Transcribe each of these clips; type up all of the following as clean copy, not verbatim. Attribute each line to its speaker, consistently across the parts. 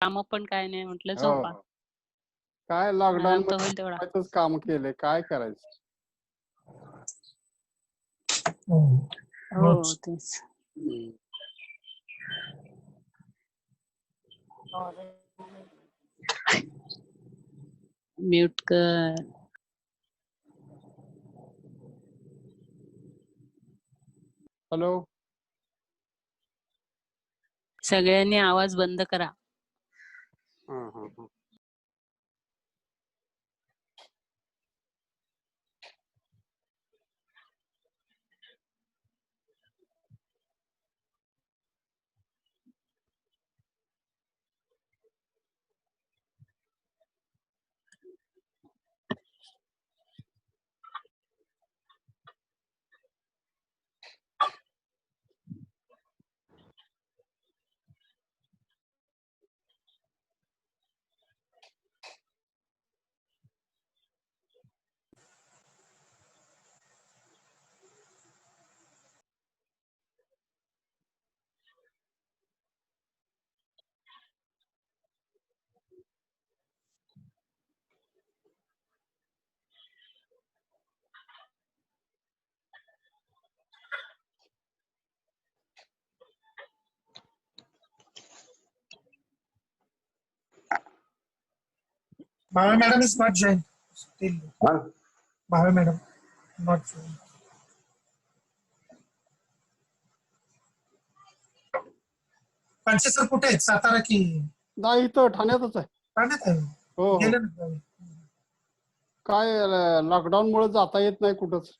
Speaker 1: काम पण काय नाही म्हटलं
Speaker 2: हो
Speaker 1: झोपा.
Speaker 2: हो. काय लॉकडाऊन
Speaker 1: आराम तर होईल तेवढा.
Speaker 2: मध्ये काम केले, काय करायचं.
Speaker 1: हो तेच. म्यूट कर.
Speaker 2: हॅलो,
Speaker 1: सगळ्यांनी आवाज बंद करा.
Speaker 2: हा हा हा.
Speaker 3: Bhave madam is not joined. Still.
Speaker 4: Huh?
Speaker 3: Bhave madam not joined. पंचे सर कुठे आहेत? सातारा की
Speaker 2: नाही, इथं ठाण्यातच आहे.
Speaker 3: ठाण्यात आहे.
Speaker 2: हो हो.
Speaker 3: गेले ना गावी.
Speaker 2: काय लॉकडाऊन मुळे जाता येत नाही कुठंच.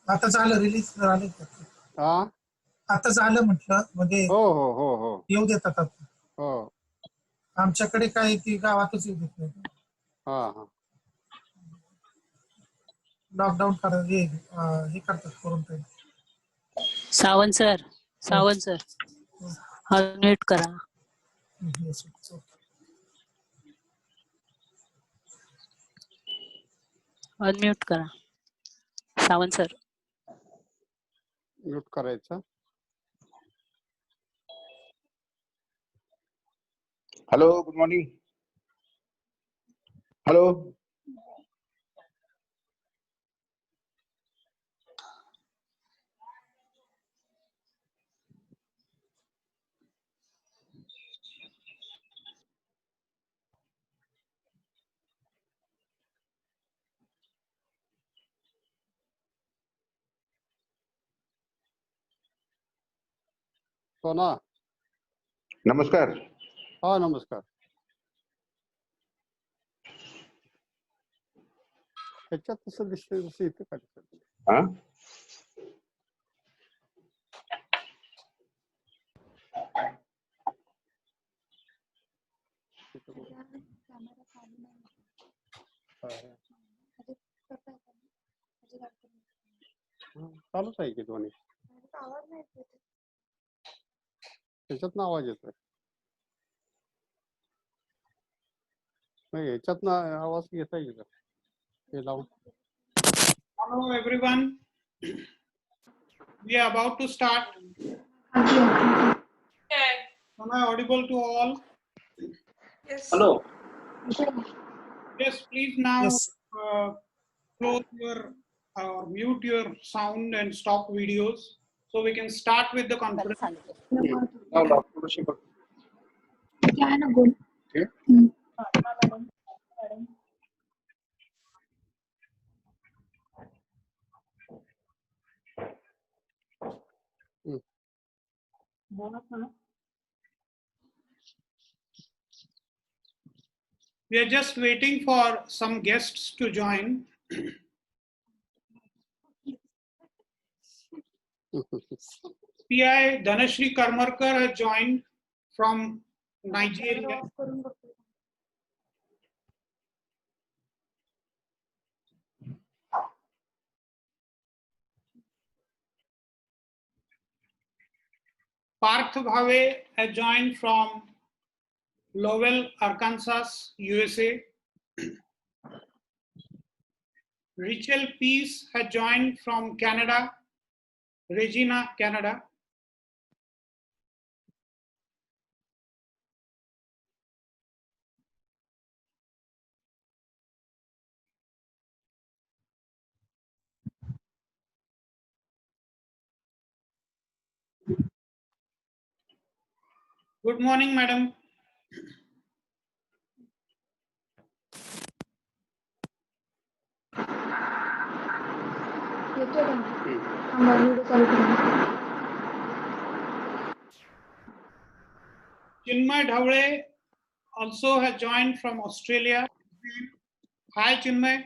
Speaker 3: आता झालं रिलीज झालं.
Speaker 2: हा,
Speaker 3: आता झालं म्हटलं म्हणजे
Speaker 2: हो हो हो हो
Speaker 3: येऊ देतात आता.
Speaker 2: हो.
Speaker 3: आमच्याकडे काय ती गावातच येऊ देत नाही.
Speaker 2: हा हा.
Speaker 3: लॉकडाऊन करा हे करतात quarantine.
Speaker 1: Sawant sir, Sawant sir unmute करा.
Speaker 3: Yes, it's okay.
Speaker 1: अनम्यूट करा सावंत सर.
Speaker 2: म्यूट करायचं.
Speaker 4: Hello, good morning. Hello.
Speaker 2: सोना,
Speaker 4: Namaskar.
Speaker 2: हा नमस्कार. ह्याच्यात तसं दिसतंय तसं इथं काय दिसत.
Speaker 4: Huh?
Speaker 2: चालूच आहे की दोन्ही. त्याच्यातनं आवाज येतोय. नाही, ह्याच्यातनं आवाज घेता येईल का? हे लावून.
Speaker 5: Hello everyone. We are about to start. Am I audible to all?
Speaker 6: Yes.
Speaker 4: Hello.
Speaker 5: Yes, please now
Speaker 3: Yes.
Speaker 5: close your or mute your sound and stop videos so we can start with the conference.
Speaker 4: Now, थोडीशी बघ. ठीक आहे?
Speaker 5: We are just waiting for some guests to join. PI Dhanashri Karmarkar has joined from Nigeria. Parth Bhave has joined from Lowell, Arkansas, USA. Rachel Peace has joined from Canada, Regina, Canada. Good morning, madam. Chinmay Dhawale also has joined from Australia. Hi, Chinmay.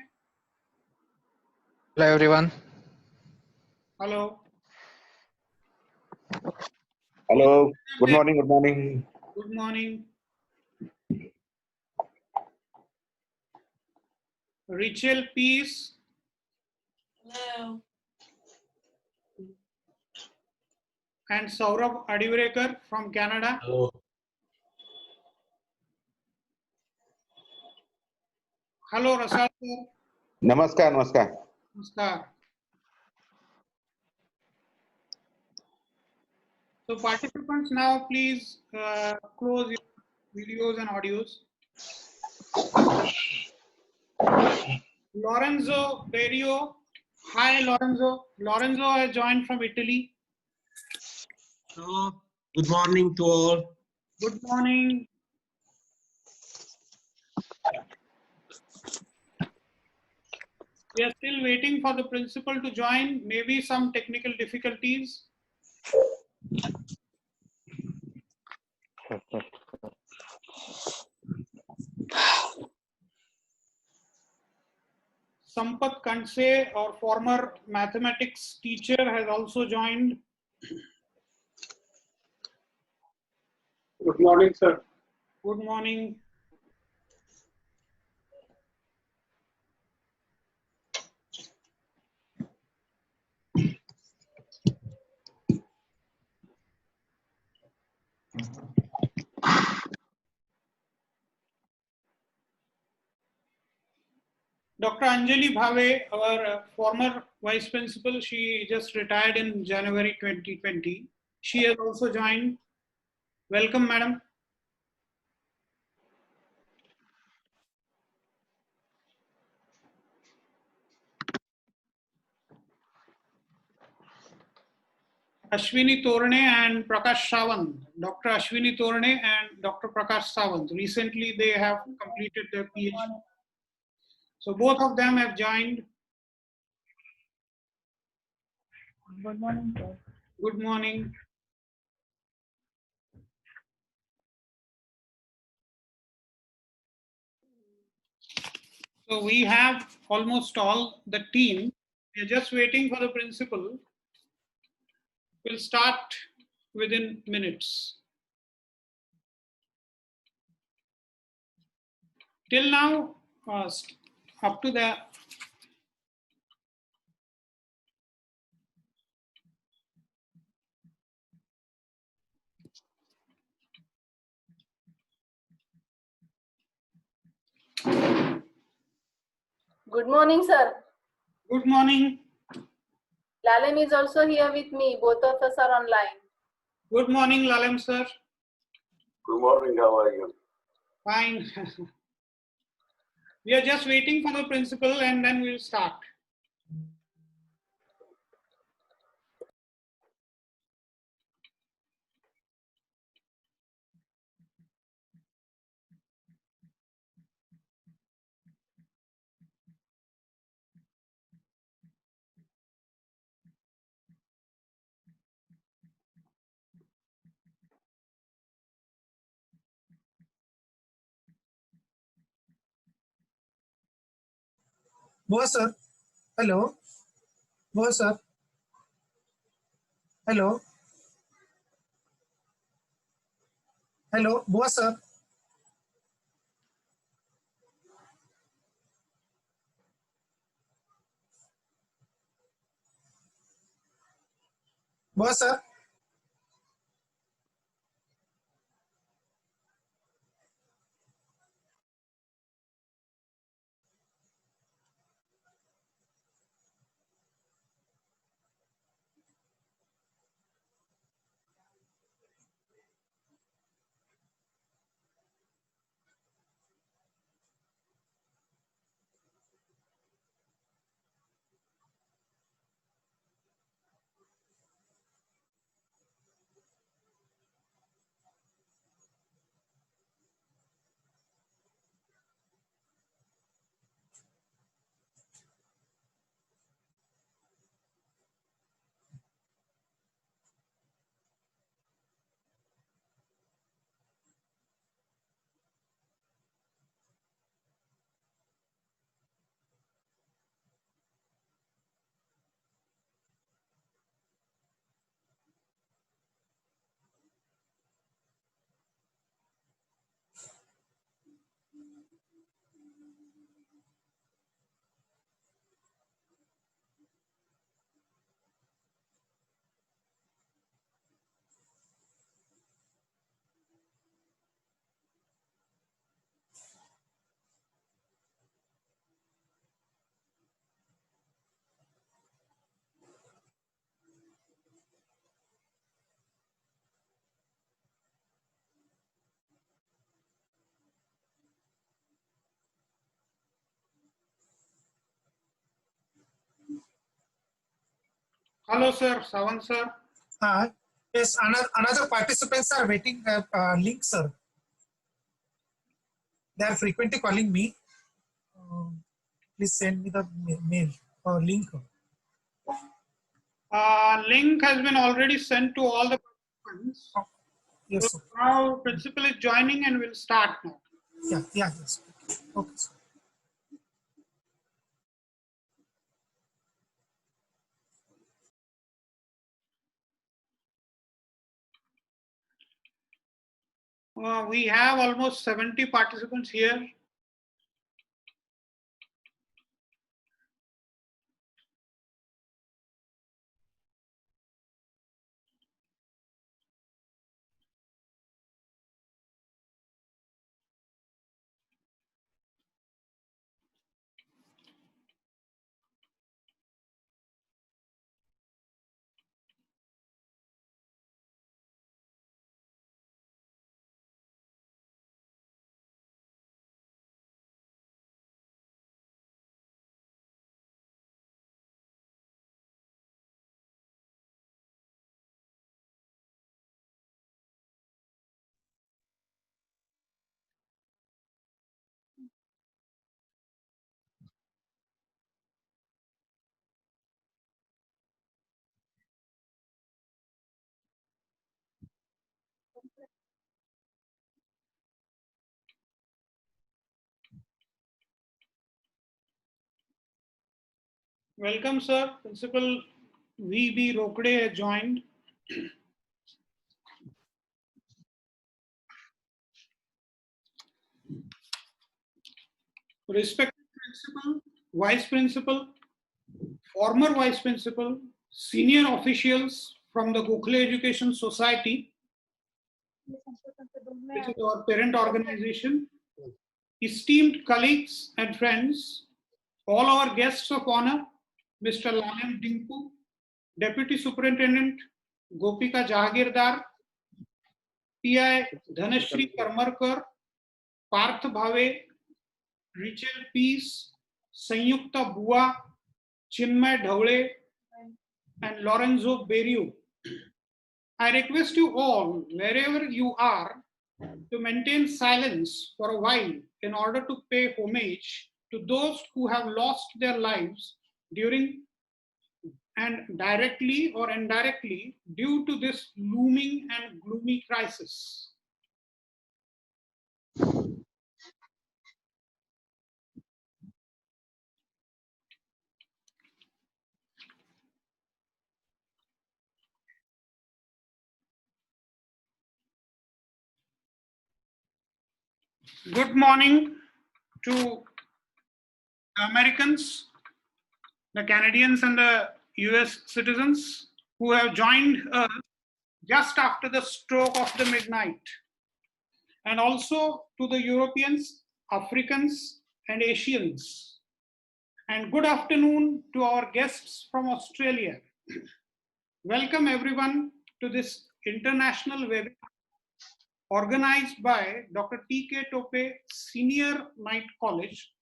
Speaker 7: Hello everyone.
Speaker 5: Hello.
Speaker 4: Hello. Good morning. Good morning.
Speaker 5: Good morning. Rachel Peace.
Speaker 6: Hello.
Speaker 5: And Saurabh Adivarekar from Canada.
Speaker 8: Hello.
Speaker 5: Hello, Rasal sir.
Speaker 4: Namaskar. Namaskar.
Speaker 5: Namaskar. So participants, now please close your videos and audios. Lorenzo Berio. Hi, Lorenzo. Lorenzo has joined from Italy.
Speaker 8: Hello. Good morning to all.
Speaker 5: Good morning. We are still waiting for the principal to join. Maybe some technical difficulties. Sampath Kanse, our former mathematics teacher, has also joined.
Speaker 9: Good morning, sir.
Speaker 5: Good morning. Dr. Anjali Bhave, our former vice principal, she just retired in January 2020. She has also joined. Welcome, madam. Ashwini Torne and Prakash Sawant. Dr. Ashwini Torne and Dr. Prakash Sawant. Recently, they have completed their PhD. So both of them have joined.
Speaker 10: Good morning, sir.
Speaker 5: Good morning. So we have almost all the team. We are just waiting for the principal. We'll start within minutes. Till now, up to the
Speaker 10: Good morning, sir.
Speaker 5: good morning.
Speaker 10: Lealem is also here with me. Both of us are online.
Speaker 5: Good morning, Lealem sir.
Speaker 9: Good morning. How are you?
Speaker 5: Fine. We are just waiting for the principal and then we'll start.
Speaker 3: Boa, sir. Hello. Boa, sir. Hello. Hello. Boa, sir. Boa, sir.
Speaker 5: Hello, sir. Sawan, sir.
Speaker 3: Yes, another participants are waiting link, sir. They are frequently calling me. Please send me the mail or link.
Speaker 5: Link has been already sent to all the participants.
Speaker 3: Yes,
Speaker 5: So
Speaker 3: sir.
Speaker 5: now principal is joining and we'll start now.
Speaker 3: Yeah, yes. Okay, sir.
Speaker 5: We have almost 70 participants here. Welcome, sir. Principal V.B. Rokde has joined. Respected principal, vice principal, former vice principal, senior officials from the Gokhale Education Society, which is our parent organization, esteemed colleagues and friends, all our guests of honor, Mr. Lealem Dinku, Deputy Superintendent, Gopika Jahagirdar, PI Dhanashri Karmarkar, Parth Bhave, Rachel Peace, Sanyukta Bua, Chinmay Dhawale, and Lorenzo Berio. I request you all, wherever you are, to maintain silence for a while in order to pay homage to those who have lost their lives during and directly or indirectly due to this looming and gloomy crisis. Good morning to the Americans, the Canadians, and the US citizens who have joined us just after the stroke of the midnight, and also to the Europeans, Africans, and Asians. And good afternoon to our guests from Australia. Welcome everyone to this international webinar organized by Dr. T.K. Tope Senior Knight College,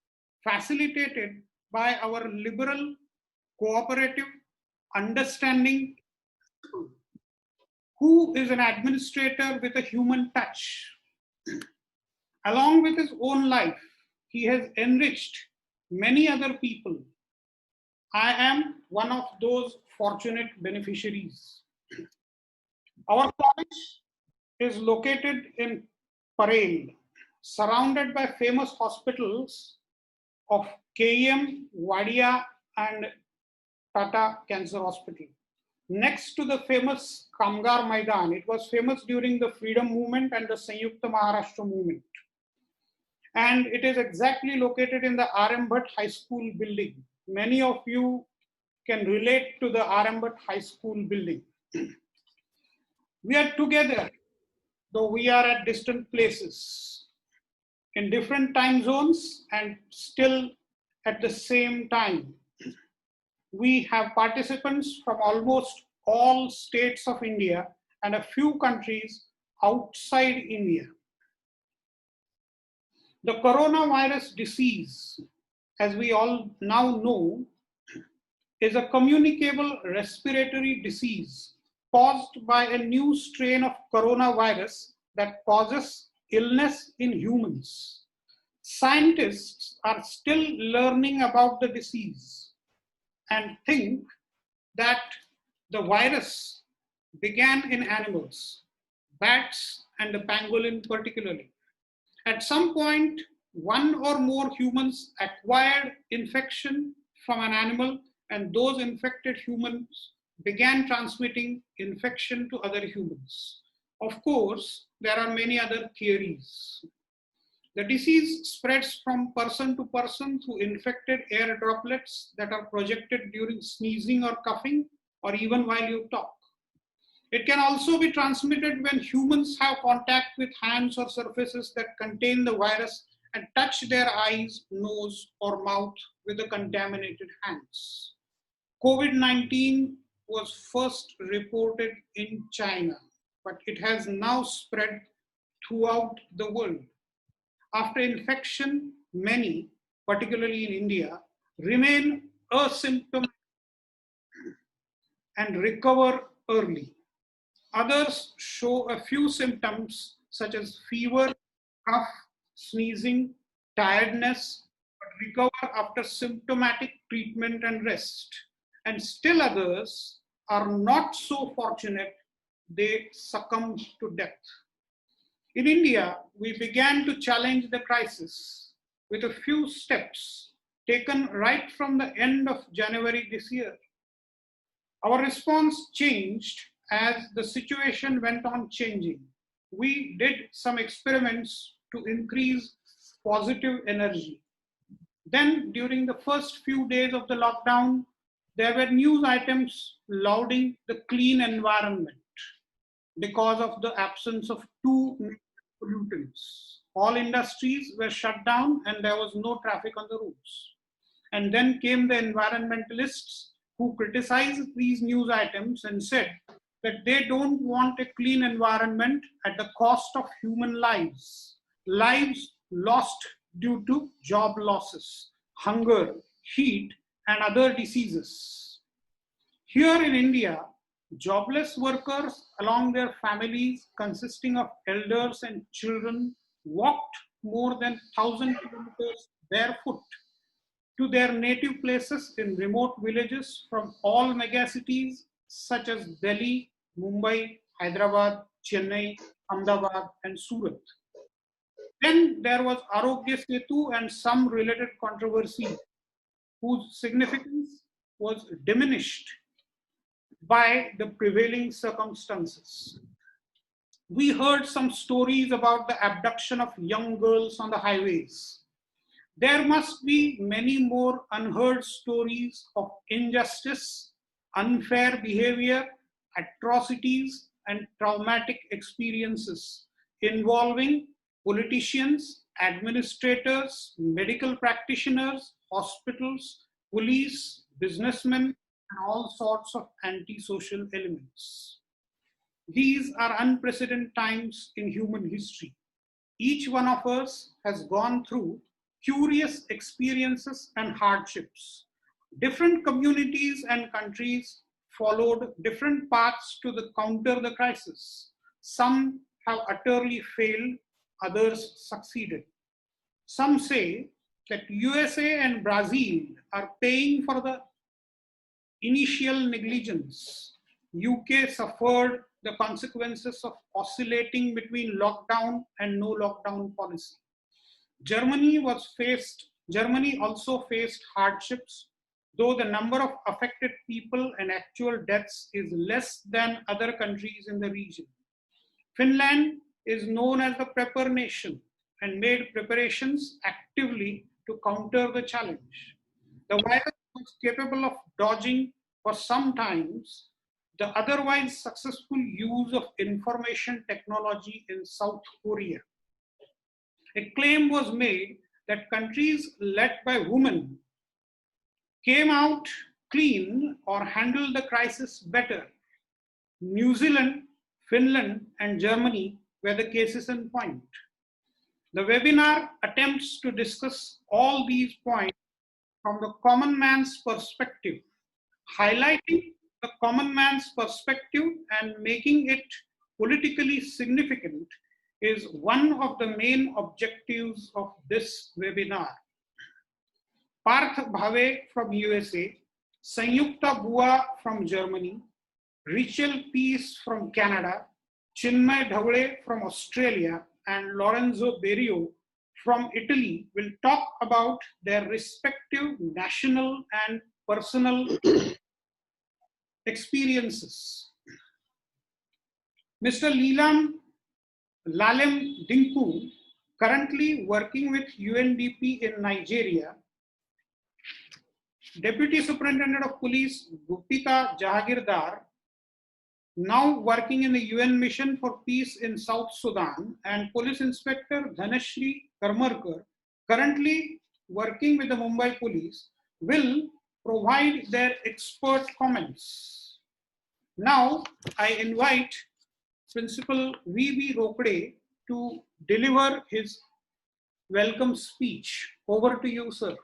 Speaker 5: facilitated by our liberal, cooperative, understanding, who is an administrator with a human touch. Along with his own life, he has enriched many other people. I am one of those fortunate beneficiaries. Our college is located in Parel, surrounded by famous hospitals of KEM, Wadia, and Tata Cancer Hospital. Next to the famous Kamgar Maidan, it was famous during the freedom movement and the Sanyukta Maharashtra movement. And it is exactly located in the R.M. Bhatt High School building. Many of you can relate to the R.M. Bhatt High School building. We are together, though we are at distant places, in different time zones and still at the same time. We have participants from almost all states of India and a few countries outside India. The coronavirus disease, as we all now know, is a communicable respiratory disease caused by a new strain of coronavirus that causes illness in humans. Scientists are still learning about the disease and think that the virus began in animals, bats and the pangolin particularly. At some point, one or more humans acquired infection from an animal, and those infected humans began transmitting infection to other humans. Of course, there are many other theories. The disease spreads from person to person through infected air droplets that are projected during sneezing or coughing, or even while you talk. It can also be transmitted when humans have contact with hands or surfaces that contain the virus and touch their eyes, nose, or mouth with the contaminated hands. COVID-19 was first reported in China, but it has now spread throughout the world. After infection, many, particularly in India, remain asymptomatic and recover early. Others show a few symptoms such as fever, cough, sneezing, tiredness, but recover after symptomatic treatment and rest. And still others are not so fortunate, they succumb to death. In India, we began to challenge the crisis with a few steps taken right from the end of January this year. Our response changed as the situation went on changing. We did some experiments to increase positive energy. Then, during the first few days of the lockdown, there were news items lauding the clean environment because of the absence of two pollutants. All industries were shut down and there was no traffic on the roads. And then came the environmentalists who criticized these news items and said that they don't want a clean environment at the cost of human lives. Lives lost due to job losses, hunger, heat, and other diseases. Here in India, jobless workers along their families consisting of elders and children walked more than 1,000 kilometers barefoot to their native places in remote villages from all megacities such as Delhi, Mumbai, Hyderabad, Chennai, Ahmedabad, and Surat. Then there was Arogya Setu and some related controversy whose significance was diminished by the prevailing circumstances. We heard some stories about the abduction of young girls on the highways. There must be many more unheard stories of injustice, unfair behavior, atrocities, and traumatic experiences involving politicians, administrators, medical practitioners, hospitals, police, businessmen, and all sorts of antisocial elements. These are unprecedented times in human history. Each one of us has gone through curious experiences and hardships. Different communities and countries followed different paths to counter the crisis. Some have utterly failed, others succeeded. Some say that USA and Brazil are paying for the initial negligence. UK suffered the consequences of oscillating between lockdown and no lockdown policy. Germany also faced hardships, though the number of affected people and actual deaths is less than other countries in the region. Finland is known as the prepper nation and made preparations actively to counter the challenge. The virus was capable of dodging for some times the otherwise successful use of information technology in South Korea. A claim was made that countries led by women came out clean or handled the crisis better. New Zealand, Finland, and Germany were the cases in point. The webinar attempts to discuss all these points from the common man's perspective highlighting the common man's perspective and making it politically significant is one of the main objectives of this webinar. Parth Bhave from USA, Sanyukta Bua from Germany, Rachel Peace from Canada, Chinmay Dhawale from Australia, and Lorenzo Berio from Italy will talk about their respective national and personal experiences. Mr. Lealem Dinku, currently working with UNDP in Nigeria, Deputy Superintendent of Police Gopika Jahagirdar, now working in the UN Mission for Peace in South Sudan, and Police Inspector Dhanashri Karmarkar, currently working with the Mumbai Police, will provide their expert comments. Now, I invite Principal V.B. Rokhade to deliver his welcome speech. Over to you, sir.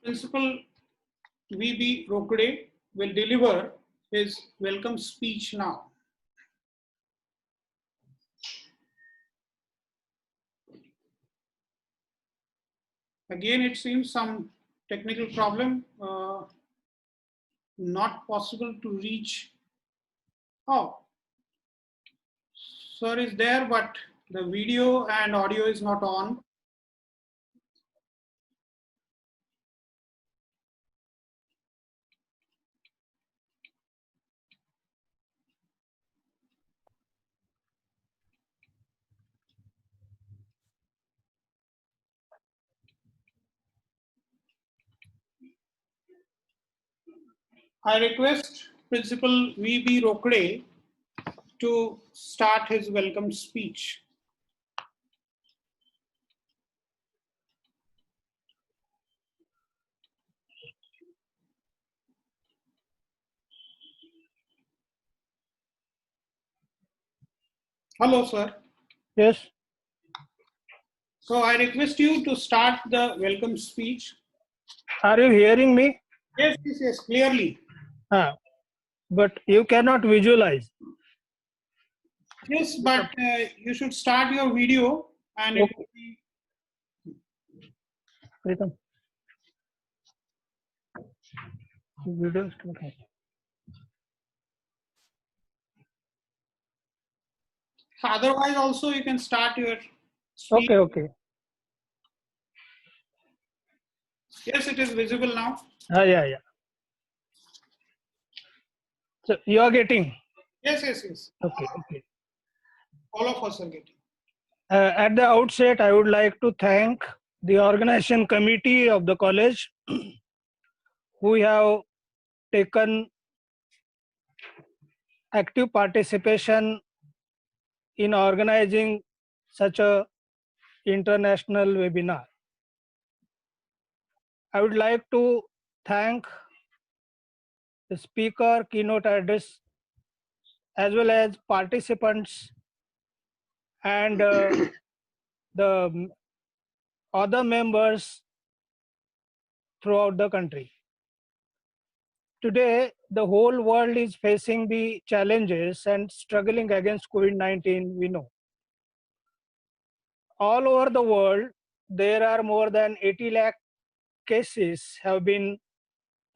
Speaker 5: Principal V.B. Rokhade will deliver his welcome speech now. Again, it seems some technical problem, not possible to reach. Oh, sir is there, but the video and audio is not on. I request Principal V.B. Rokhade to start his welcome speech. Hello, sir.
Speaker 7: Yes.
Speaker 5: So I request you to start the welcome speech.
Speaker 7: Are you hearing me?
Speaker 5: Yes, clearly.
Speaker 7: But you cannot visualize.
Speaker 5: Yes, but you should start your video and it will be...
Speaker 7: Video
Speaker 5: Otherwise, also you can start your speech.
Speaker 7: Okay.
Speaker 5: Yes, it is visible now.
Speaker 7: Yeah. So you are getting?
Speaker 5: Yes.
Speaker 7: Okay.
Speaker 5: All of us are getting.
Speaker 7: At the outset, I would like to thank the organization committee of the college who have taken active participation in organizing such a international webinar. I would like to thank the speaker, keynote address, as well as participants and the other members throughout the country. Today, the whole world is facing the challenges and struggling against COVID-19, we know. All over the world, there are more than 80 lakh cases have been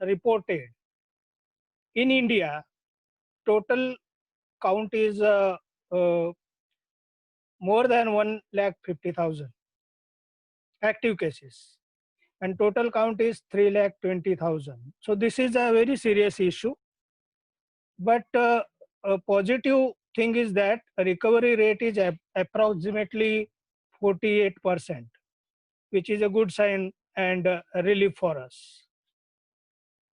Speaker 7: reported. In India, total count is more than 1,50,000 active cases, and total count is 3,20,000. So this is a very serious issue. But a positive thing is that recovery rate is approximately 48%, which is a good sign and a relief for us.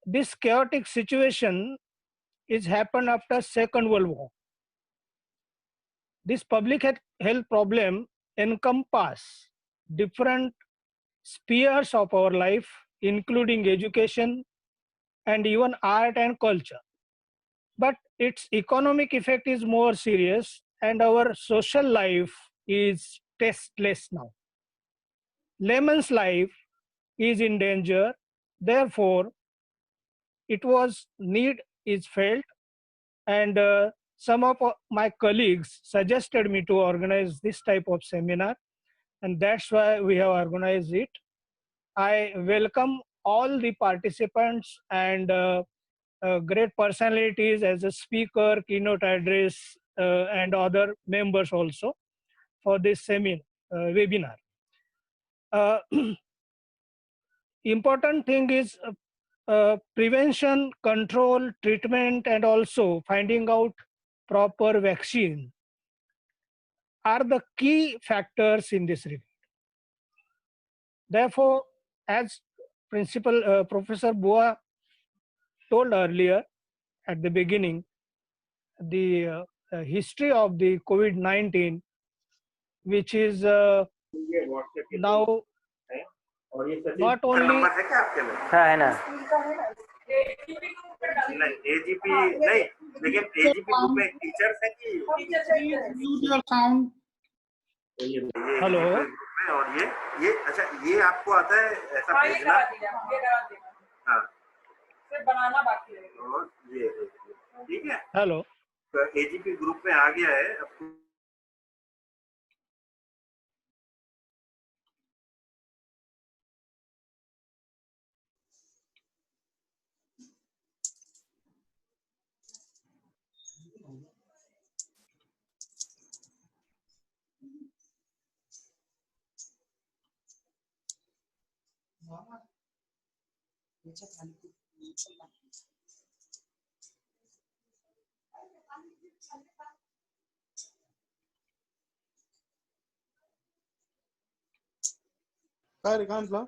Speaker 7: This chaotic situation is happened after Second World War. This public health problem encompasses different spheres of our life, including education and even art and culture. But its economic effect is more serious, and our social life is tasteless now. Layman's life is in danger. Therefore, it was need is felt, and some of my colleagues suggested me to organize this type of seminar, and that's why we have organized it. I welcome all the participants and great personalities as a speaker, keynote address, and other members also for this seminar, webinar. Important thing is prevention, control, treatment, and also finding out proper vaccine are the key factors in this regard. Therefore, as Professor Bua told earlier at the beginning, the history of the COVID-19, which is now not only
Speaker 11: है ना नहीं AGP नहीं लेकिन AGP group में teachers हैं कि
Speaker 5: use your sound.
Speaker 7: Hello
Speaker 11: और ये अच्छा ये आपको आता है ऐसा भेजना हाँ सिर्फ बनाना बाकी है और ये ठीक है
Speaker 7: हेलो
Speaker 11: एजीपी ग्रुप में आ गया है आपको
Speaker 2: काय रे काय म्हटलं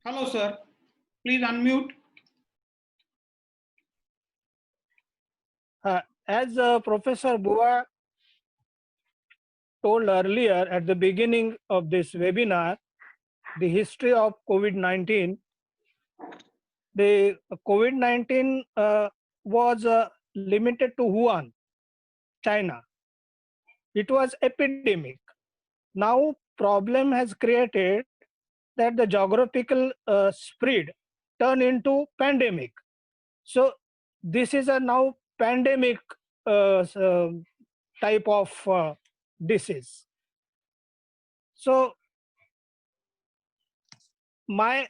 Speaker 5: Hello, sir. Please unmute.
Speaker 7: As Professor Bua told earlier at the beginning of this webinar, the history of COVID-19, the COVID-19 was limited to Wuhan, China. It was epidemic. Now problem has created that the geographical spread turned into pandemic. So this is a now pandemic type of disease. So my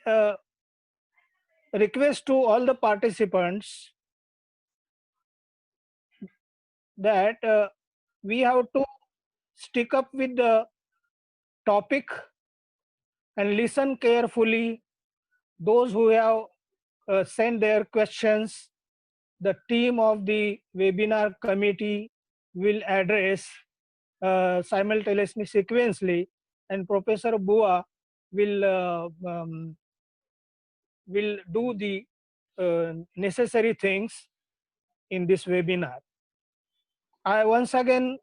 Speaker 7: request to all the participants that we have to stick up with the topic and listen carefully. Those who have sent their questions, the team of the webinar committee will address simultaneously, sequentially, and Professor Bua will do the necessary things in this webinar. I once again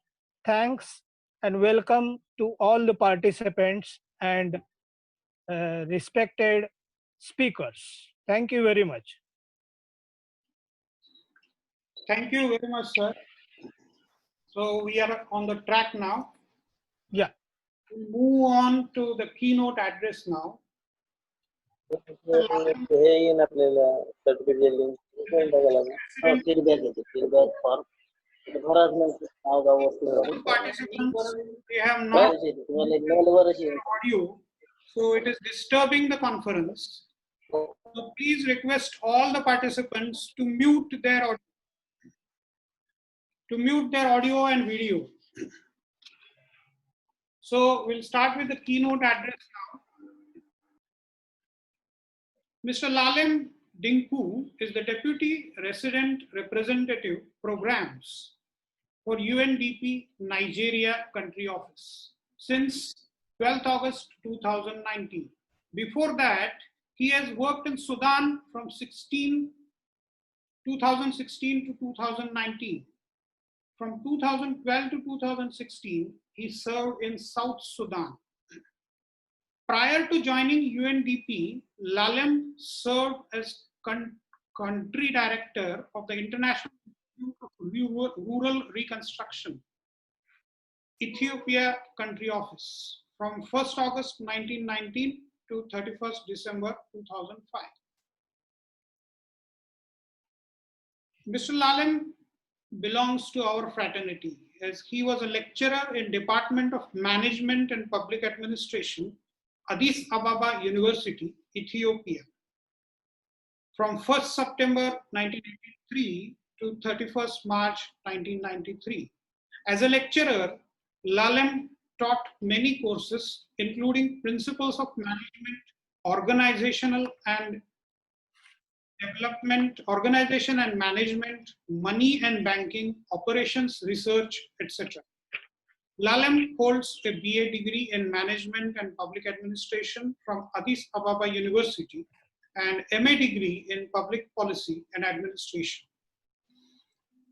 Speaker 7: thanks and welcome to all the participants and respected speakers. Thank you very much.
Speaker 5: Thank you very much, sir. So we are on the track now.
Speaker 7: Yeah.
Speaker 5: We'll move on to the keynote address now. Participants, they have not audio, so it is disturbing the conference. So please request all the participants to mute their audio and video. So we'll start with the keynote address now. Mr. Lealem Dinku is the Deputy Resident Representative Programs for UNDP Nigeria Country Office since 12th August 2019. Before that, he has worked in Sudan from 2016 to 2019. From 2012 to 2016, he served in South Sudan. Prior to joining UNDP, Lealem served as country director of the International Institute of Rural Reconstruction, Ethiopia Country Office, from 1st August 1919 to 31st December 2005. Mr. Lealem belongs to our fraternity as he was a lecturer in Department of Management and Public Administration, Addis Ababa University, Ethiopia, from 1st September 1983 to 31st March 1993. As a lecturer, Lealem taught many courses, including Principles of Management, Organizational and Development, Organization and Management, Money and Banking, Operations, Research, etc. Lealem holds a BA degree in Management and Public Administration from Addis Ababa University and MA degree in Public Policy and Administration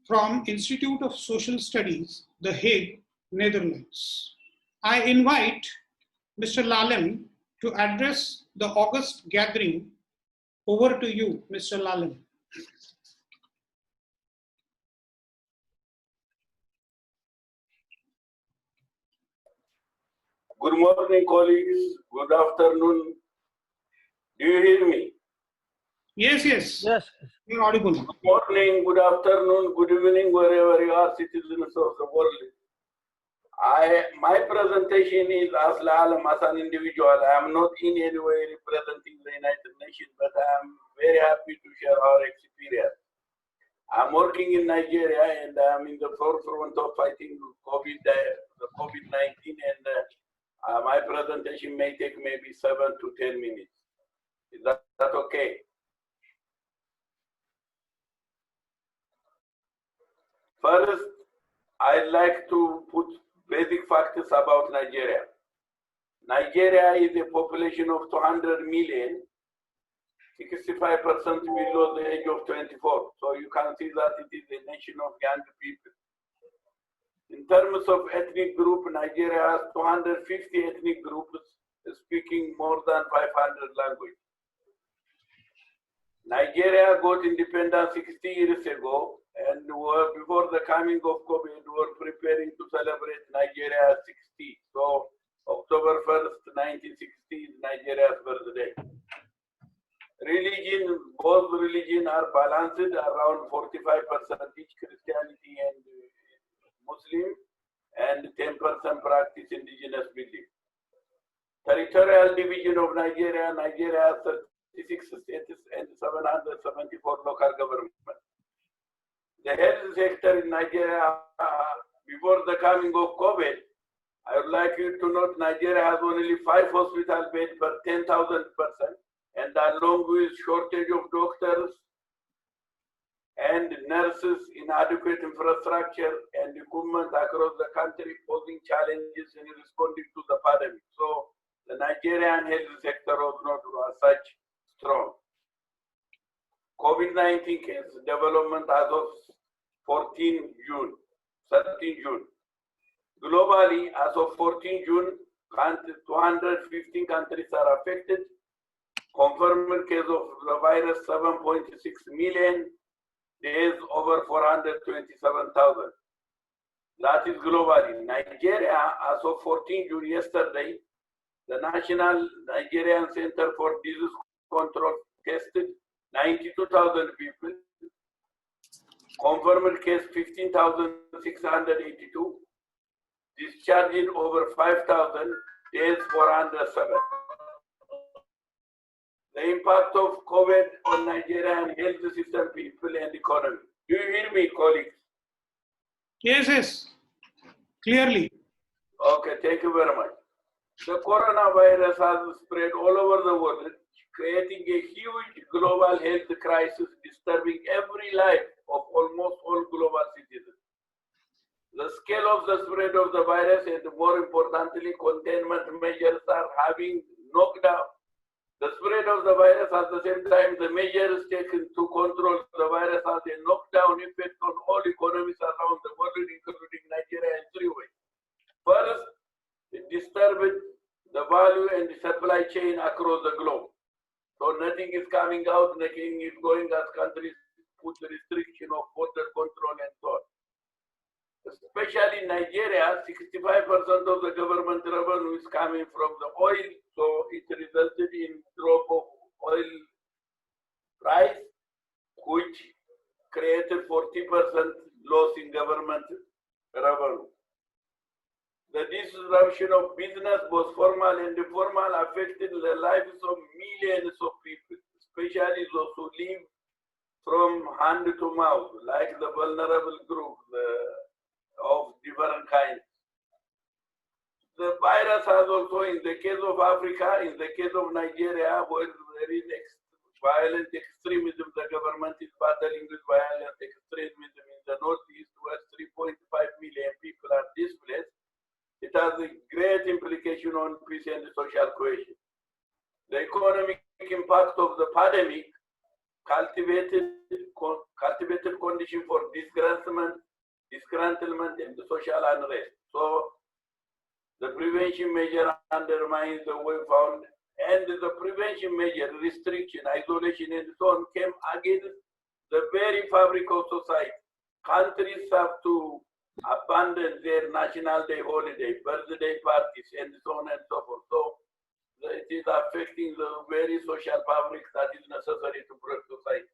Speaker 5: from Institute of Social Studies, The Hague, Netherlands. I invite Mr. Lealem to address the August gathering. Over to you, Mr. Lealem.
Speaker 9: Good morning, colleagues. Good afternoon. Do you hear me?
Speaker 5: Yes, yes.
Speaker 7: Yes.
Speaker 5: You're audible.
Speaker 9: Good morning, good afternoon, good evening, wherever you are, citizens of the world. My presentation is as Lealem, as an individual. I am not in any way representing the United Nations, but I am very happy to share our experience. I'm working in Nigeria and I'm in the forefront of fighting COVID-19, and my presentation may take maybe 7 to 10 minutes. Is that okay? First, I'd like to put basic facts about Nigeria. Nigeria is a population of 200 million, 65% below the age of 24. So you can see that it is a nation of young people. In terms of ethnic group, Nigeria has 250 ethnic groups speaking more than 500 languages. Nigeria got independence 60 years ago, and before the coming of COVID, we were preparing to celebrate Nigeria 60. So October 1st, 1960 is Nigeria's birthday. Religion, both religions are balanced around 45% each, Christianity and Muslim, and 10% practice indigenous belief. Territorial division of Nigeria, Nigeria has 36 states and 774 local governments. The health sector in Nigeria, before the coming of COVID, I would like you to note Nigeria has only 5 hospital beds per 10,000 persons, and along with shortage of doctors and nurses, inadequate infrastructure and equipment across the country, posing challenges in responding to the pandemic. So the Nigerian health sector was not as such strong. COVID-19 case development as of 13 June. Globally, as of 14 June, 215 countries are affected. Confirmed case of the virus 7.6 million, days over 427,000. That is globally. Nigeria, as of 14 June yesterday, the National Nigerian Center for Disease Control tested 92,000 people. Confirmed case 15,682. Discharging over 5,000, days 407. The impact of COVID on Nigerian health system, people, and economy. Do you hear me, colleagues?
Speaker 5: Yes, yes, clearly.
Speaker 9: Okay, thank you very much. The coronavirus has spread all over the world, creating a huge global health crisis, disturbing every life of almost all global citizens. The scale of the spread of the virus and more importantly, containment measures are having knocked down the spread of the virus. At the same time, the measures taken to control the virus has a knockdown effect on all economies around the world, including Nigeria in three ways. First, it disturbed the value and the supply chain across the globe. So nothing is coming out, nothing is going as countries put the restriction of border control and so on. Especially in Nigeria, 65% of the government revenue is coming from the oil, so it resulted in drop of oil price, which created 40% loss in government revenue. The disruption of business, both formal and informal, affected the lives of millions of people, especially those who live from hand to mouth, like the vulnerable group of different kinds. The virus has also, in the case of Africa, in the case of Nigeria, where there is violent extremism, the government is battling with violent extremism in the northeast, where 3.5 million people are displaced. It has a great implication on peace and social cohesion. The economic impact of the pandemic cultivated conditions for disgruntlement and social unrest. So the prevention measure undermines the way found, and the prevention measure, restriction, isolation, and so on came against the very fabric of society. Countries have to abandon their national day holiday, birthday parties, and so on and so forth. So it is affecting the very social fabric that is necessary to protect society.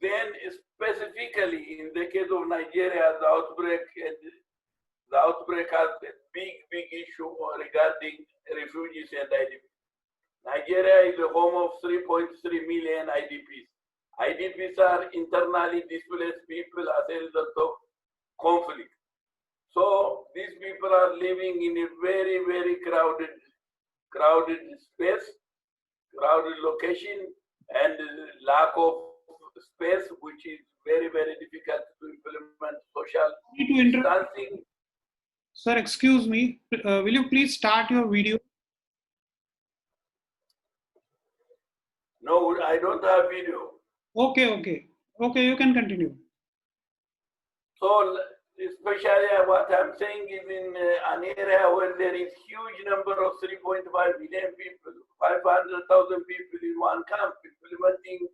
Speaker 9: Then specifically in the case of Nigeria, the outbreak has a big issue regarding refugees and IDPs. Nigeria is the home of 3.3 million IDPs. IDPs are internally displaced people as a result of conflict. So these people are living in a very crowded space, crowded location, and lack of space, which is very difficult to implement social distancing.
Speaker 5: Sir, excuse me. Will you please start your video?
Speaker 9: No, I don't have video.
Speaker 5: Okay, you can continue.
Speaker 9: So, especially what I'm saying is in an area where there is huge number of 3.5 million people, 500,000 people in one camp, implementing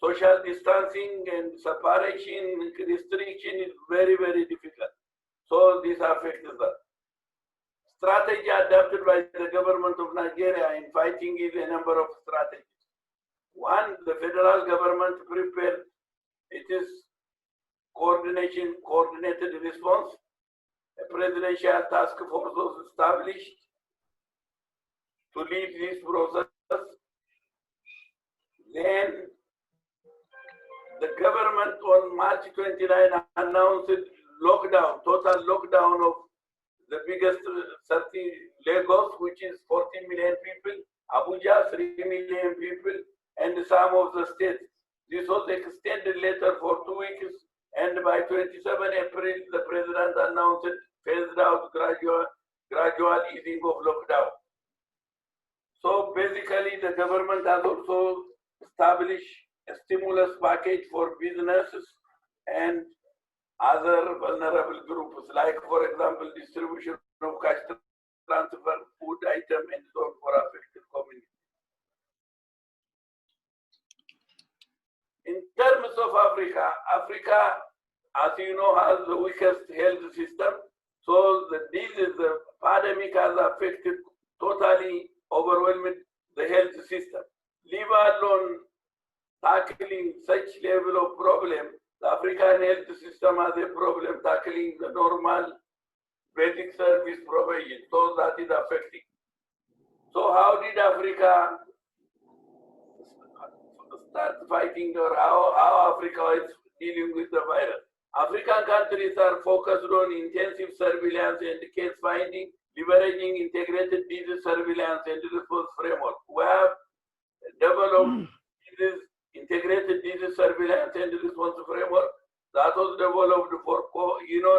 Speaker 9: social distancing and separation restriction is very difficult. So this affects us. Strategy adopted by the government of Nigeria in fighting is a number of strategies. One, the federal government prepared its coordinated response. A presidential task force was established to lead this process. Then the government on March 29 announced total lockdown of the biggest city, Lagos, which is 14 million people, Abuja, 3 million people, and some of the states. This was extended later for 2 weeks, and by 27 April, the president announced phased out gradual easing of lockdown. So basically, the government has also established a stimulus package for businesses and other vulnerable groups, like, for example, distribution of cash transfer, food item, and so on for affected communities. In terms of Africa, as you know, has the weakest health system. So the pandemic has affected totally, overwhelming the health system. Leave alone tackling such level of problem, the African health system has a problem tackling the normal basic service provision. So that is affecting. So how did Africa start fighting, or how Africa is dealing with the virus? African countries are focused on intensive surveillance and case finding, leveraging integrated disease surveillance and response framework. We have developed this integrated disease surveillance and response framework that was developed for,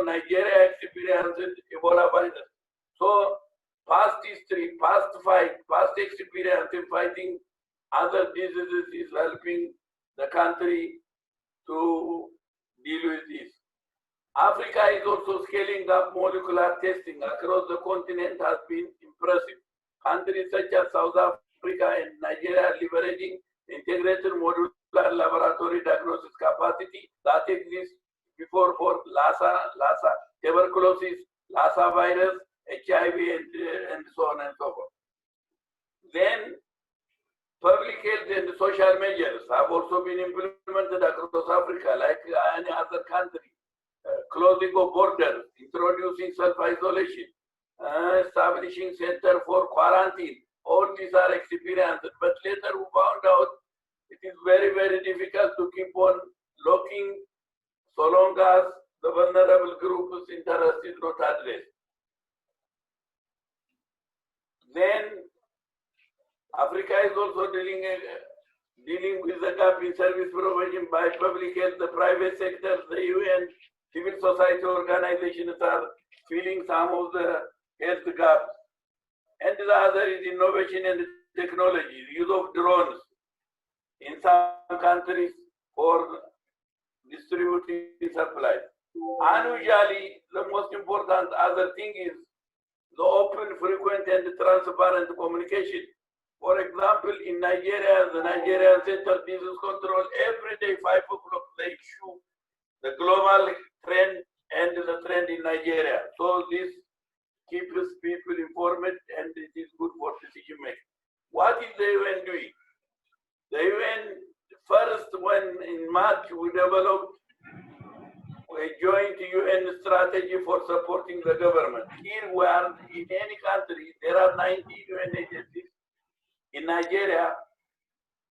Speaker 9: Nigeria experienced Ebola virus. So past history, past fight, past experience in fighting other diseases is helping the country to deal with this. Africa is also scaling up molecular testing across the continent has been impressive. Countries such as South Africa and Nigeria are leveraging integrated modular laboratory diagnosis capacity that exists before for Lassa, tuberculosis, Lassa virus, HIV, and so on and so forth. Then, public health and social measures have also been implemented across Africa, like any other country. Closing of borders, introducing self-isolation, establishing center for quarantine. All these are experienced, but later we found out it is very, very difficult to keep on locking so long as the vulnerable group's interest is not addressed. Then Africa is also dealing with the gap in service provision by public health, the private sector, the UN, civil society organizations are filling some of the health gaps. And the other is innovation and technology, use of drones in some countries for distributing supplies. Unusually, the most important other thing is the open, frequent, and transparent communication. For example, in Nigeria, the Nigerian Center of Disease Control, every day 5 o'clock they issue the global trend and the trend in Nigeria. So this keeps people informed and it is good for decision making. What is the UN doing? The UN first, when in March we developed a joint UN strategy for supporting the government. Here we are in any country, there are 90 UN agencies. In Nigeria,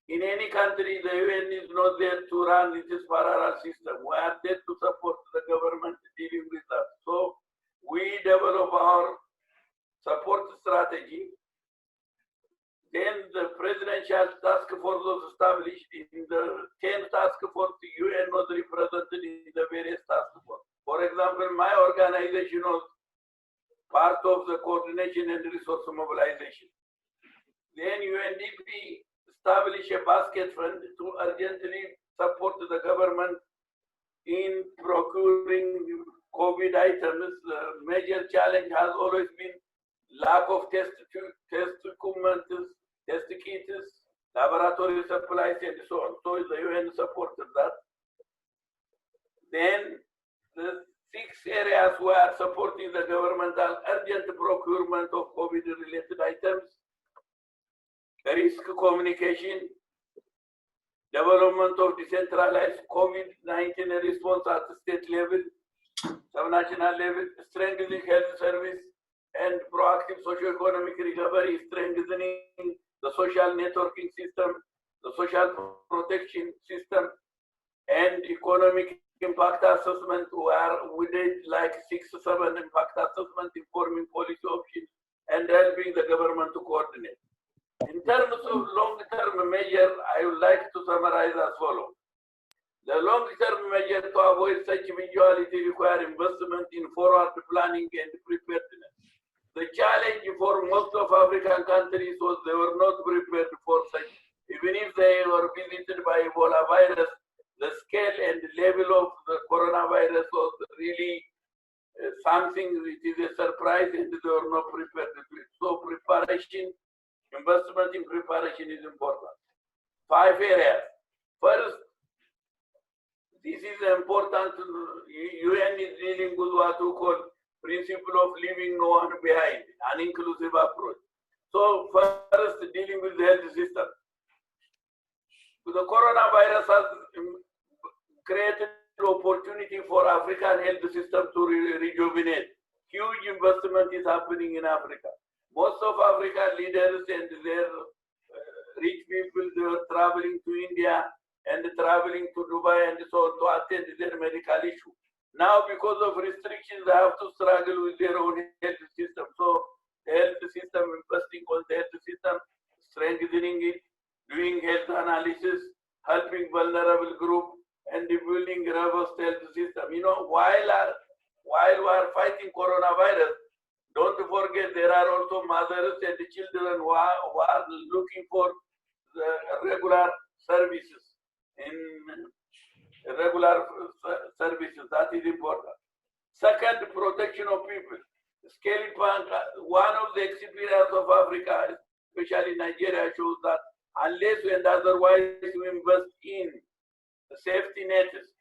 Speaker 9: in any country, the UN is not there to run this parallel system. We are there to support the government dealing with that. So we develop our support strategy. Then the presidential task force was established. In the 10th task force, the UN was represented in the various task force. For example, my organization was part of the coordination and resource mobilization. Then UNDP established a basket fund to urgently support the government in procuring COVID items. The major challenge has always been lack of test equipment, test kits, laboratory supplies, and so on. So the UN supported that. Then the 6 areas were supporting the government as urgent procurement of COVID-related items, risk communication, development of decentralized COVID-19 response at the state level, sub-national level, strengthening health service, and proactive socio-economic recovery, strengthening the social networking system, the social protection system, and economic impact assessment, where we did like 6 or 7 impact assessment informing policy options and helping the government to coordinate. In terms of long-term measure, I would like to summarize as follows. The long-term measure to avoid such eventuality require investment in forward planning and preparedness. The challenge for most of African countries was they were not prepared for such. Even if they were visited by Ebola virus, the scale and level of the coronavirus was really something which is a surprise, and they were not prepared to it. So preparation, investment in preparation is important. 5 areas. First, this is important. UN is dealing with what we call principle of leaving no one behind, an inclusive approach. So first, dealing with the health system. The coronavirus has created opportunity for African health system to rejuvenate. Huge investment is happening in Africa. Most of African leaders and their rich people, they are traveling to India and traveling to Dubai and so on to attend their medical issue. Now, because of restrictions, they have to struggle with their own health system. So, the health system, investing on the health system, strengthening it, doing health analysis, helping vulnerable group, and building robust health fighting coronavirus, don't forget there are also mothers and children who are looking for the regular services. That is important. Second, protection of people. Scaling back, one of the experience of Africa, especially Nigeria, shows that unless and otherwise we invest in safety nets,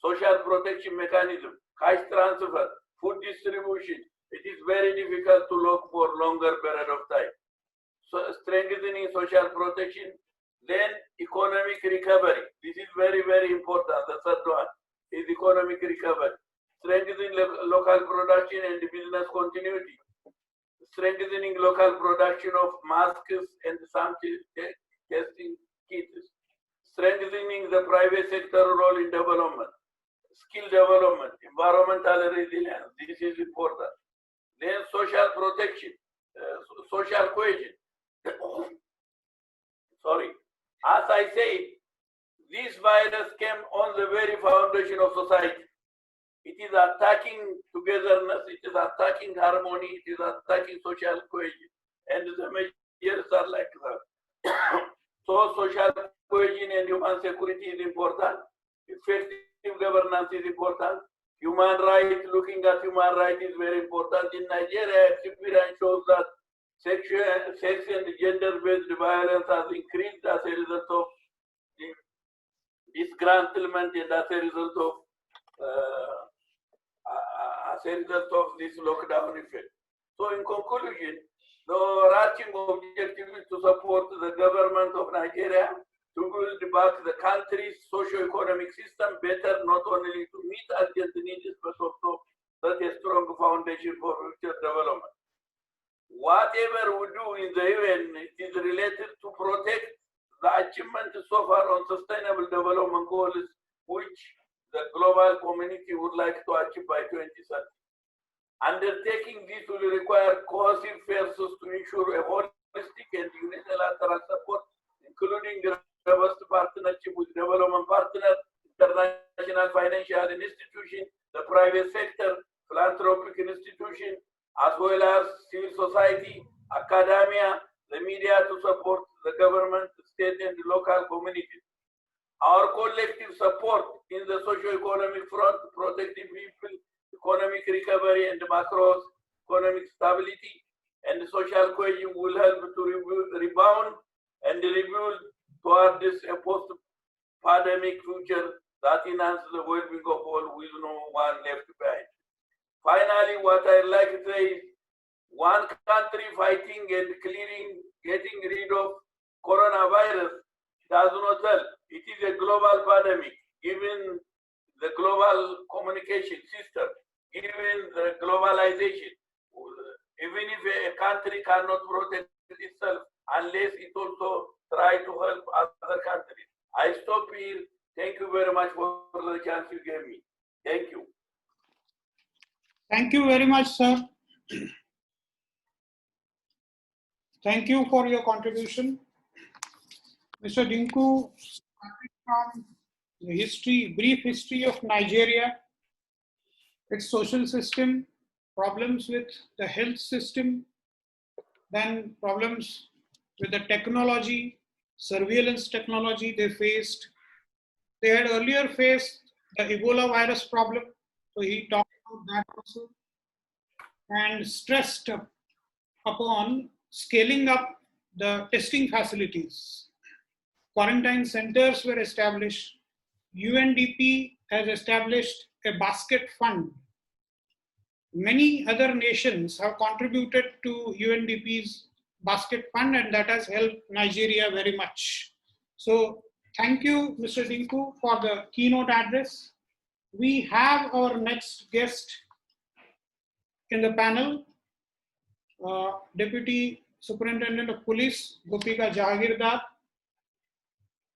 Speaker 9: social protection mechanism, cash transfer, food distribution, it is very difficult to look for longer period of time. So strengthening social protection, then economic recovery. This is very, very important. The third one is economic recovery. Strengthening local production and business continuity. Strengthening local production of masks and some testing kits. Strengthening the private sector role in development. Skill development, environmental resilience. This is important. Then social protection, social cohesion. Sorry. As I said, this virus came on the very foundation of society. It is attacking togetherness, it is attacking harmony, it is attacking social cohesion. And the measures are like that. So social cohesion and human security is important. Effective governance is important. Human rights, looking at human rights is very important. In Nigeria, experience shows that sex and gender-based violence has increased as a result of disgruntlement and as a result of this lockdown effect. So in conclusion, the overarching objective is to support the government of Nigeria to build back the country's socio-economic system better, not only to meet urgent needs, but also set a strong foundation for future development. Whatever we do in the UN is related to protect the achievement so far on sustainable development goals, which the global community would like to achieve by 2030. Undertaking this will require cohesive efforts to ensure a holistic and unilateral support, including robust partnership with development partners, international financial institutions, the private sector, philanthropic institutions, as well as civil society, academia, the media to support the government, state and local communities. Our collective support in the socio-economic front, protecting people, economic recovery and macroeconomic stability, and social cohesion will help to rebound and rebuild toward this post-pandemic future that enhances the well-being of all with no one left behind. Finally, what I'd like to say is one country fighting and getting rid of coronavirus does not help. It is a global pandemic, given the global communication system, given the globalization. Even if a country cannot protect itself unless it also tries to help other countries. I stop here. Thank you very much for the chance you gave me. Thank you.
Speaker 5: Thank you very much, sir. Thank you for your contribution. Mr. Dinku, from the brief history of Nigeria, its social system, problems with the health system, then problems with the technology, surveillance technology they faced. They had earlier faced the Ebola virus problem, so he talked about that also, and stressed upon scaling up the testing facilities. Quarantine centers were established. UNDP has established a basket fund. Many other nations have contributed to UNDP's basket fund, and that has helped Nigeria very much. So thank you, Mr. Dinku, for the keynote address. We have our next guest in the panel, Deputy Superintendent of Police, Gopika Jahagirdar.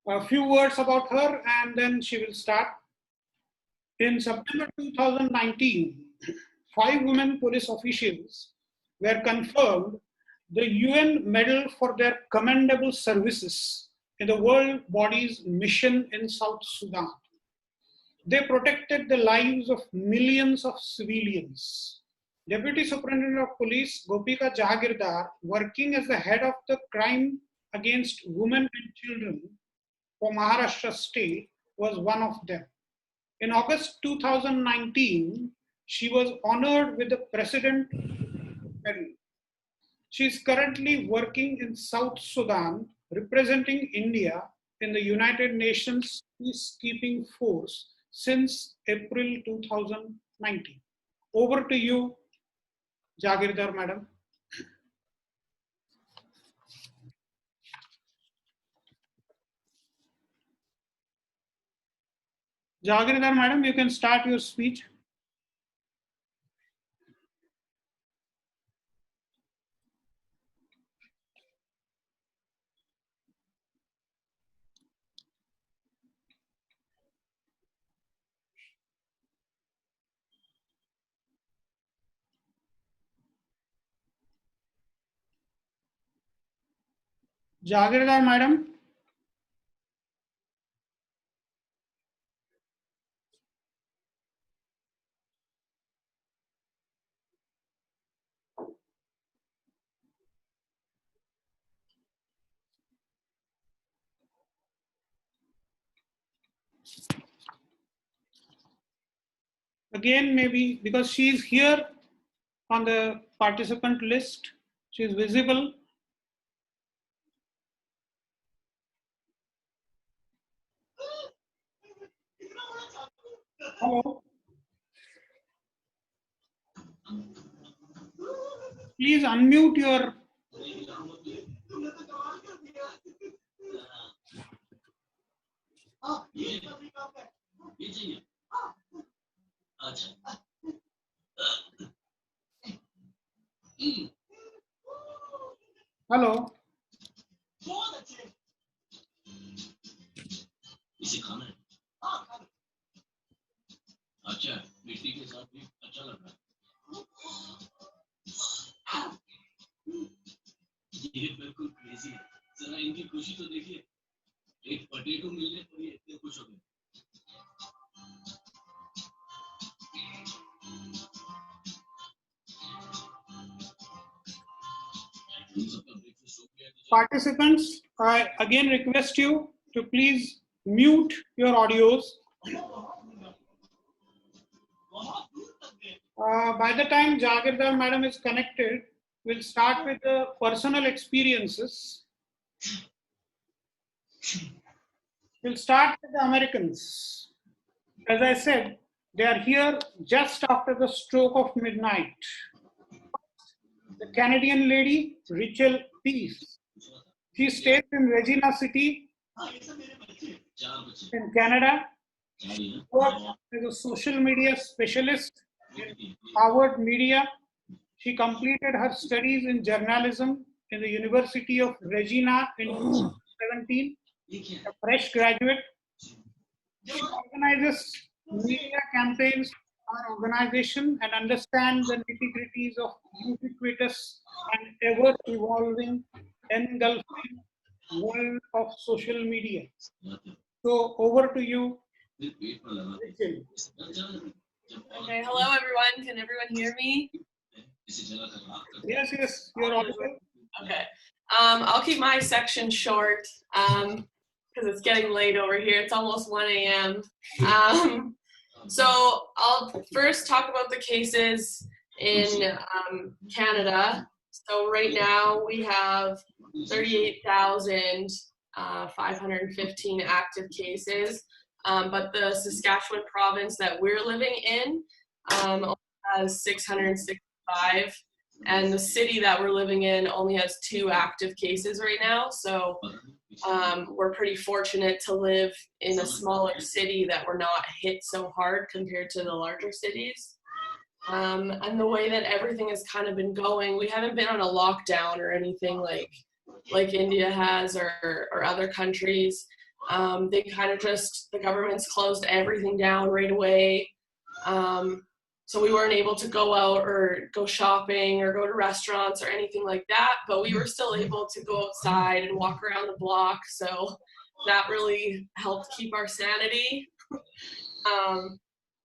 Speaker 5: A few words about her and then she will start. In September 2019, 5 women police officials were conferred the UN Medal for their commendable services in the World Body's mission in South Sudan. They protected the lives of millions of civilians Deputy Superintendent of Police Gopika Jahagirdar, working as the head of the crime against women and children for Maharashtra state, was one of them. In August 2019, she was honored with the President Medal. She is currently working in South Sudan, representing India in the United Nations Peacekeeping Force since April 2019. Over to you, Jahagirdar Madam. Jahagirdar Madam, you can start your speech. Jahagirdar Madam. Again, maybe because she is here on the participant list, she is visible. Hello. Please unmute your. Hello.
Speaker 12: इसे खाना है अच्छा बेटी के साथ भी अच्छा लग रहा है ये बिल्कुल क्रेजी है जरा इनकी खुशी तो देखिए एक पोटैटो मिलने पर ये इतने खुश हो गए
Speaker 5: Participants, I again request you to please mute your audios. By the time Jahagirdar Madam is connected, we'll start with the personal experiences. We'll start with the Americans. As I said, they are here just after the stroke of midnight. The Canadian lady, Rachel Peace. She stays in Regina City in Canada. She works as a social media specialist in Harvard Media. She completed her studies in journalism in the University of Regina in 2017, a fresh graduate. She organizes media campaigns for our organization and understands the nitty-gritties of ubiquitous and ever-evolving, engulfing world of social media. So over to you, Rachel.
Speaker 6: Okay, hello everyone. Can everyone hear me?
Speaker 5: Yes, yes, you're audible.
Speaker 6: Okay. I'll keep my section short because it's getting late over here. It's almost 1 a.m. So I'll first talk about the cases in Canada. So right now we have 38,515 active cases, but the Saskatchewan province that we're living in only has 665, and the city that we're living in only has 2 active cases right now. So we're pretty fortunate to live in a smaller city that we're not hit so hard compared to the larger cities. And the way that everything has kind of been going, we haven't been on a lockdown or anything like India has or other countries. They kind of just, the government's closed everything down right away. So we weren't able to go out or go shopping or go to restaurants or anything like that, but we were still able to go outside and walk around the block. So that really helped keep our sanity.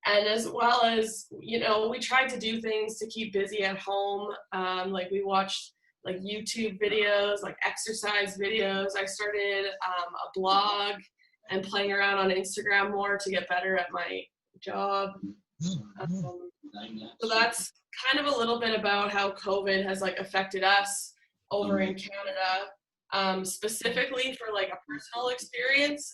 Speaker 6: And as well as, you know, we tried to do things to keep busy at home. Like we watched like YouTube videos, like exercise videos. I started a blog and playing around on Instagram more to get better at my job. So that's kind of a little bit about how COVID has like affected us over in Canada, specifically for like a personal experience.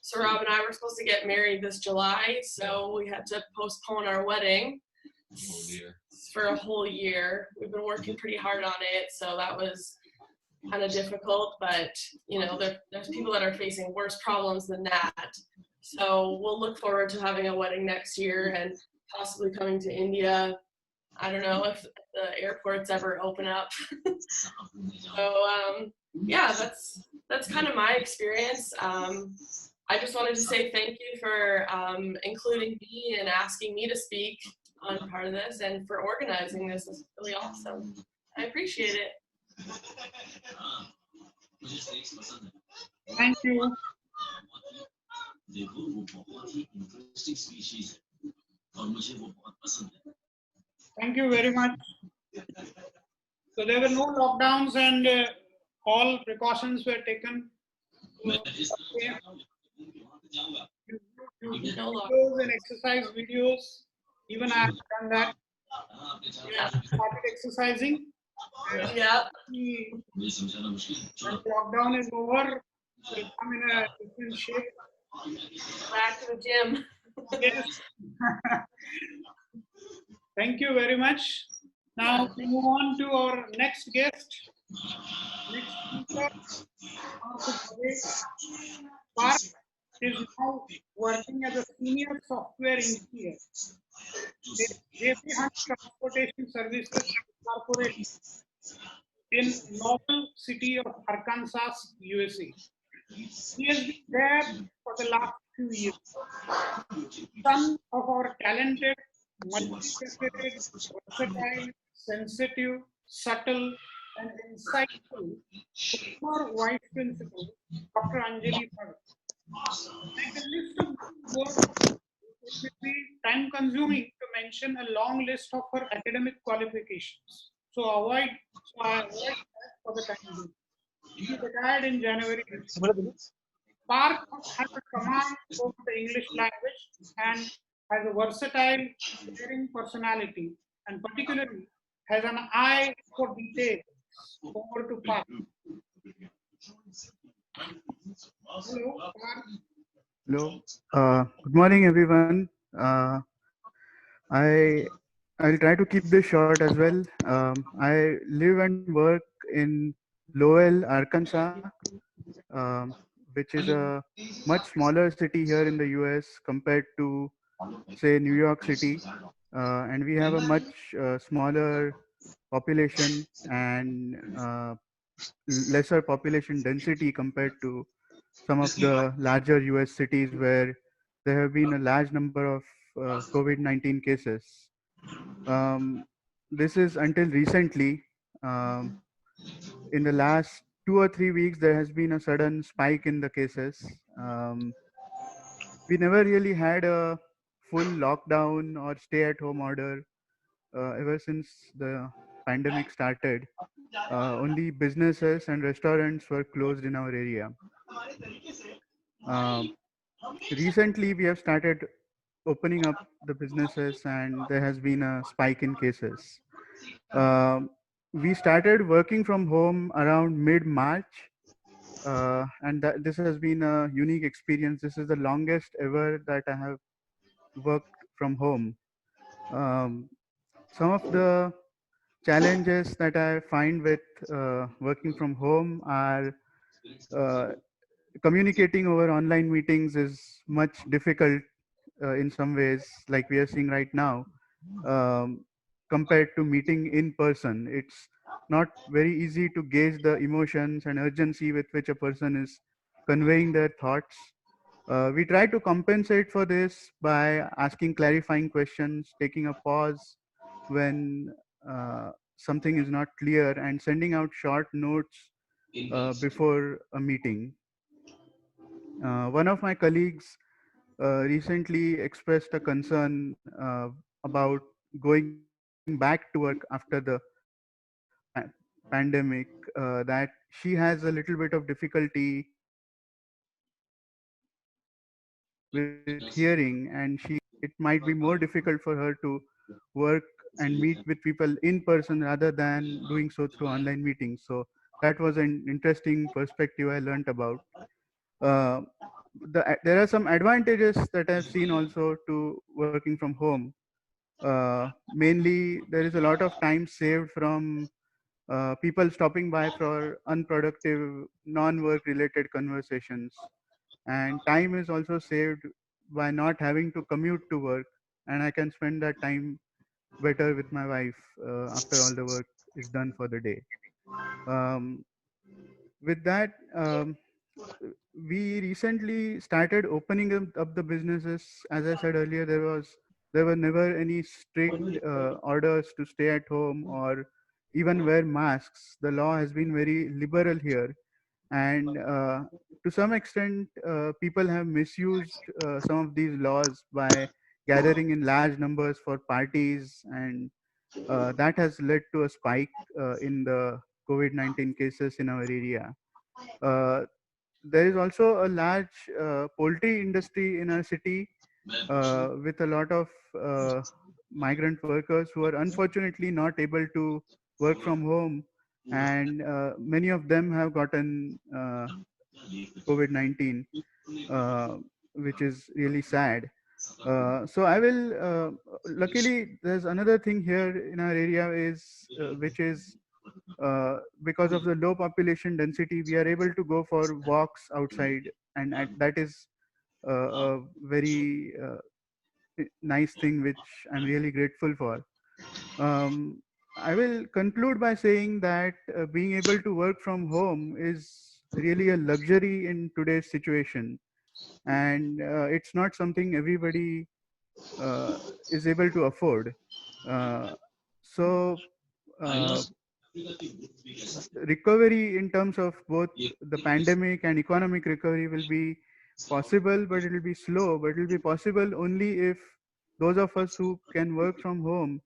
Speaker 6: So Rob and I were supposed to get married this July, so we had to postpone our wedding for a whole year. We've been working pretty hard on it, so that was kind of difficult, but you know, there's people that are facing worse problems than that. So we'll look forward to having a wedding next year and possibly coming to India. I don't know if the airports ever open up. So yeah, that's kind of my experience. I just wanted to say thank you for including me and asking me to speak on part of this and for organizing this. It's really awesome. I appreciate it.
Speaker 5: Thank you. Thank you very much. So there were no lockdowns and all precautions were taken. Videos and exercise videos. Even I have done that. I started exercising.
Speaker 6: Yeah.
Speaker 5: When lockdown is over, we'll come in a different shape.
Speaker 6: Back to the gym.
Speaker 5: Yes. Thank you very much. Now we move on to our next guest. Next speaker, Parth Bhave. Parth is now working as a senior software engineer. JP Hunt Transportation Services Corporation in Lowell city of Arkansas, USA. He has been there for the last few years. Son of our talented, multifaceted, versatile, sensitive, subtle, and insightful former Vice Principal, Dr. Anjali Bhagat. Like a list of work, it will be time consuming to mention a long list of her academic qualifications. So I avoid that for the time being. She retired in January. Parth has a command over the English language and has a versatile, caring personality, and particularly has an eye for detail. Over to Parth. Hello, Parth.
Speaker 13: Hello. Good morning, everyone. I'll try to keep this short as well. I live and work in Lowell, Arkansas, which is a much smaller city here in the US compared to, say, New York City. And we have a much smaller population and lesser population density compared to some of the larger US cities where there have been a large number of COVID-19 cases. This is until recently. In the last 2 or 3 weeks, there has been a sudden spike in the cases. We never really had a full lockdown or stay-at-home order ever since the pandemic started. Only businesses and restaurants were closed in our area. Recently, we have started opening up the businesses and there has been a spike in cases. We started working from home around mid-March, and this has been a unique experience. This is the longest ever that I have worked from home. Some of the challenges that I find with working from home are communicating over online meetings is much difficult in some ways, like we are seeing right now, compared to meeting in person. It's not very easy to gauge the emotions and urgency with which a person is conveying their thoughts. We try to compensate for this by asking clarifying questions, taking a pause when something is not clear, and sending out short notes before a meeting. One of my colleagues recently expressed a concern about going back to work after the pandemic, that she has a little bit of difficulty with hearing, and it might be more difficult for her to work and meet with people in person rather than doing so through online meetings. So that was an interesting perspective I learned about. There are some advantages that I've seen also to working from home. Mainly, there is a lot of time saved from people stopping by for unproductive, non-work related conversations. And time is also saved by not having to commute to work, and I can spend that time better with my wife after all the work is done for the day. Um, with that, we recently started opening up the businesses. As I said earlier, there were never any strict orders to stay at home or even wear masks. The law has been very liberal here, and to some extent, people have misused some of these laws by gathering in large numbers for parties, and that has led to a spike in the COVID-19 cases in our area. There is also a large poultry industry in our city with a lot of migrant workers who are unfortunately not able to work from home, and many of them have gotten COVID-19, which is really sad. So I will, luckily, there's another thing here in our area is, which is because of the low population density, we are able to go for walks outside, and that is a very nice thing, which I'm really grateful for. I will conclude by saying that being able to work from home is really a luxury in today's situation, and it's not something everybody is able to afford. So recovery in terms of both the pandemic and economic recovery will be possible, but it will be slow, but it will be possible only if those of us who can work from home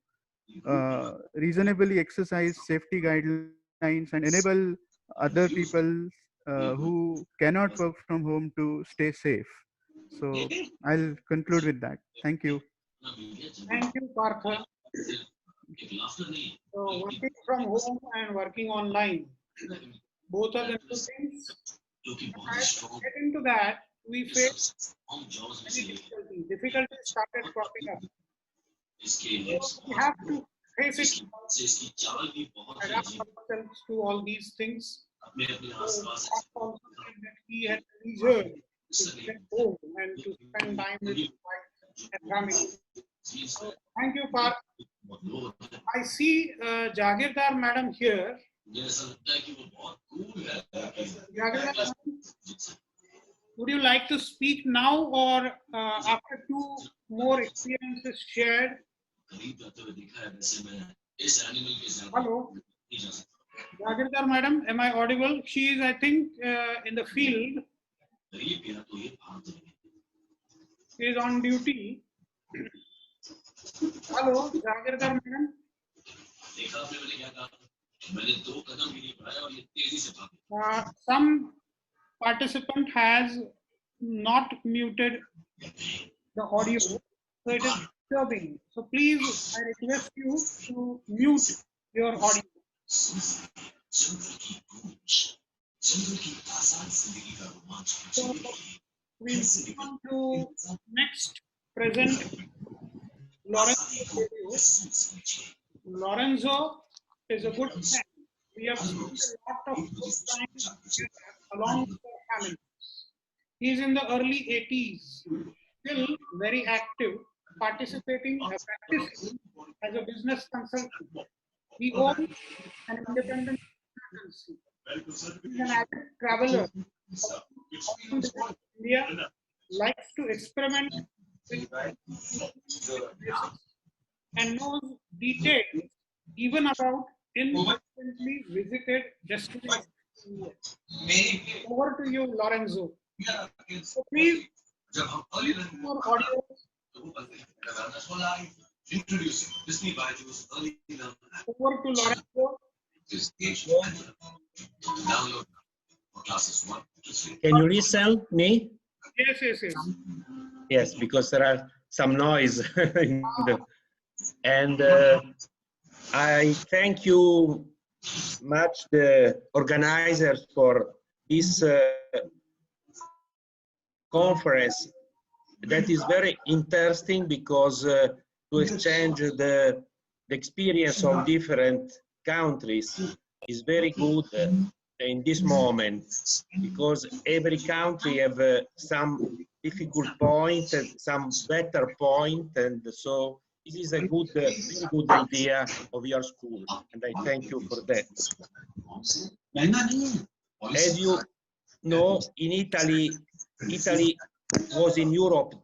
Speaker 13: reasonably exercise safety guidelines and enable other people who cannot work from home to stay safe. So I'll conclude with that. Thank you.
Speaker 5: Thank you, Partha. So working from home and working online, both are the two things. As we get into that, we face many difficulties. Difficulties started cropping up. So we have to face it, adapt ourselves to all these things. So that he had leisure to get home and to spend time with his wife and family. So thank you, Parth. I see Jahagirdar madam here. Jahagirdar, would you like to speak now, or after two more experiences shared? Hello, Jahagirdar madam, am I audible? She is, I think, in the field. She is on duty. Hello, Jahagirdar madam. Some participant has not muted the audio, so it is disturbing. So please, I request you to mute your audio. So we move on to next present, Lorenzo Berio. Lorenzo is a good friend. We have spent a lot of good time together along with our families. He is in the early 80s, still very active, participating practicing as a business consultant. He owns an independent agency. He is an avid traveler, often visits India, likes to experiment with and knows details even about infrequently visited destinations. Over to you, Lorenzo. So please
Speaker 12: जब हम early learning को पढ़ते हैं तो वो बनते हैं. That's what I introducing Disney Baiju's early learning.
Speaker 5: Over to Lorenzo.
Speaker 12: This age download for classes 1 to 3.
Speaker 8: Can you listen me?
Speaker 5: Yes.
Speaker 8: Yes, because there are some noise in the, and I thank you much the organizers for this conference that is very interesting because to exchange the experience of different countries is very good in this moment because every country have some difficult point and some better point, and so this is a good, very good idea of your school, and I thank you for that. As you know, in Italy was in Europe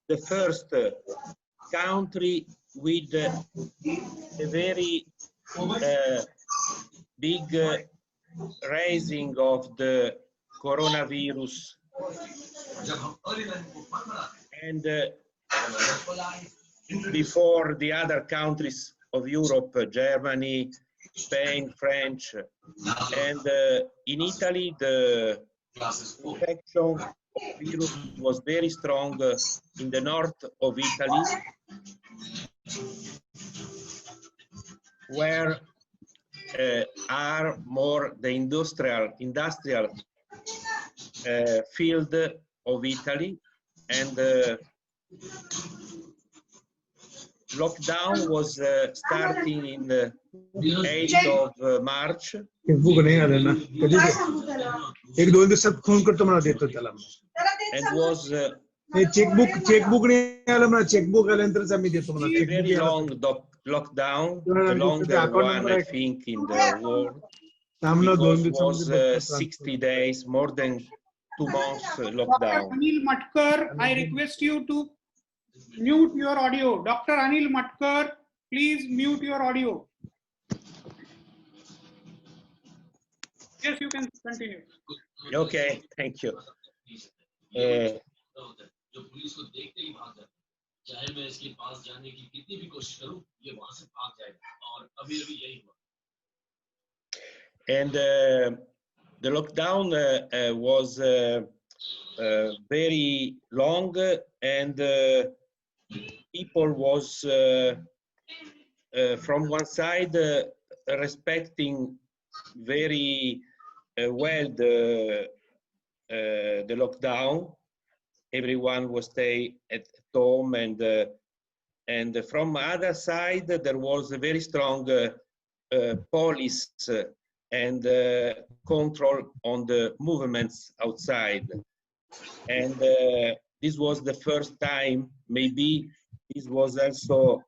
Speaker 8: the first country with a very big raising of the coronavirus, and before the other countries of Europe, Germany, Spain, French, and in Italy the infection of virus was very strong in the north of Italy, where are more the industrial field of Italy, and lockdown was starting in the 8th of March. And was a very long lockdown, the longer one I think in the world, because it was 60 days, more than 2 months lockdown.
Speaker 5: Anil Matkar, I request you to mute your audio. Dr. Anil Matkar, please mute your audio. Yes, you can continue.
Speaker 8: Okay, thank you. And the lockdown was very long, and people was from one side respecting very well the lockdown. Everyone was stay at home, and from other side there was a very strong police and control on the movements outside. And this was the first time, maybe this was also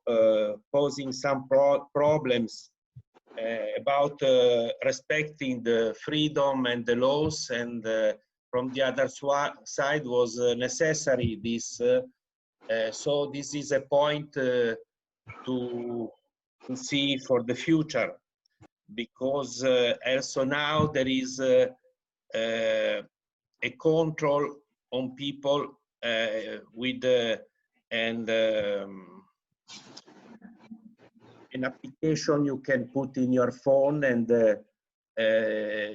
Speaker 8: posing some problems about respecting the freedom and the laws, and from the other side was necessary this. So this is a point to see for the future, because also now there is a control on people with an application you can put in your phone, and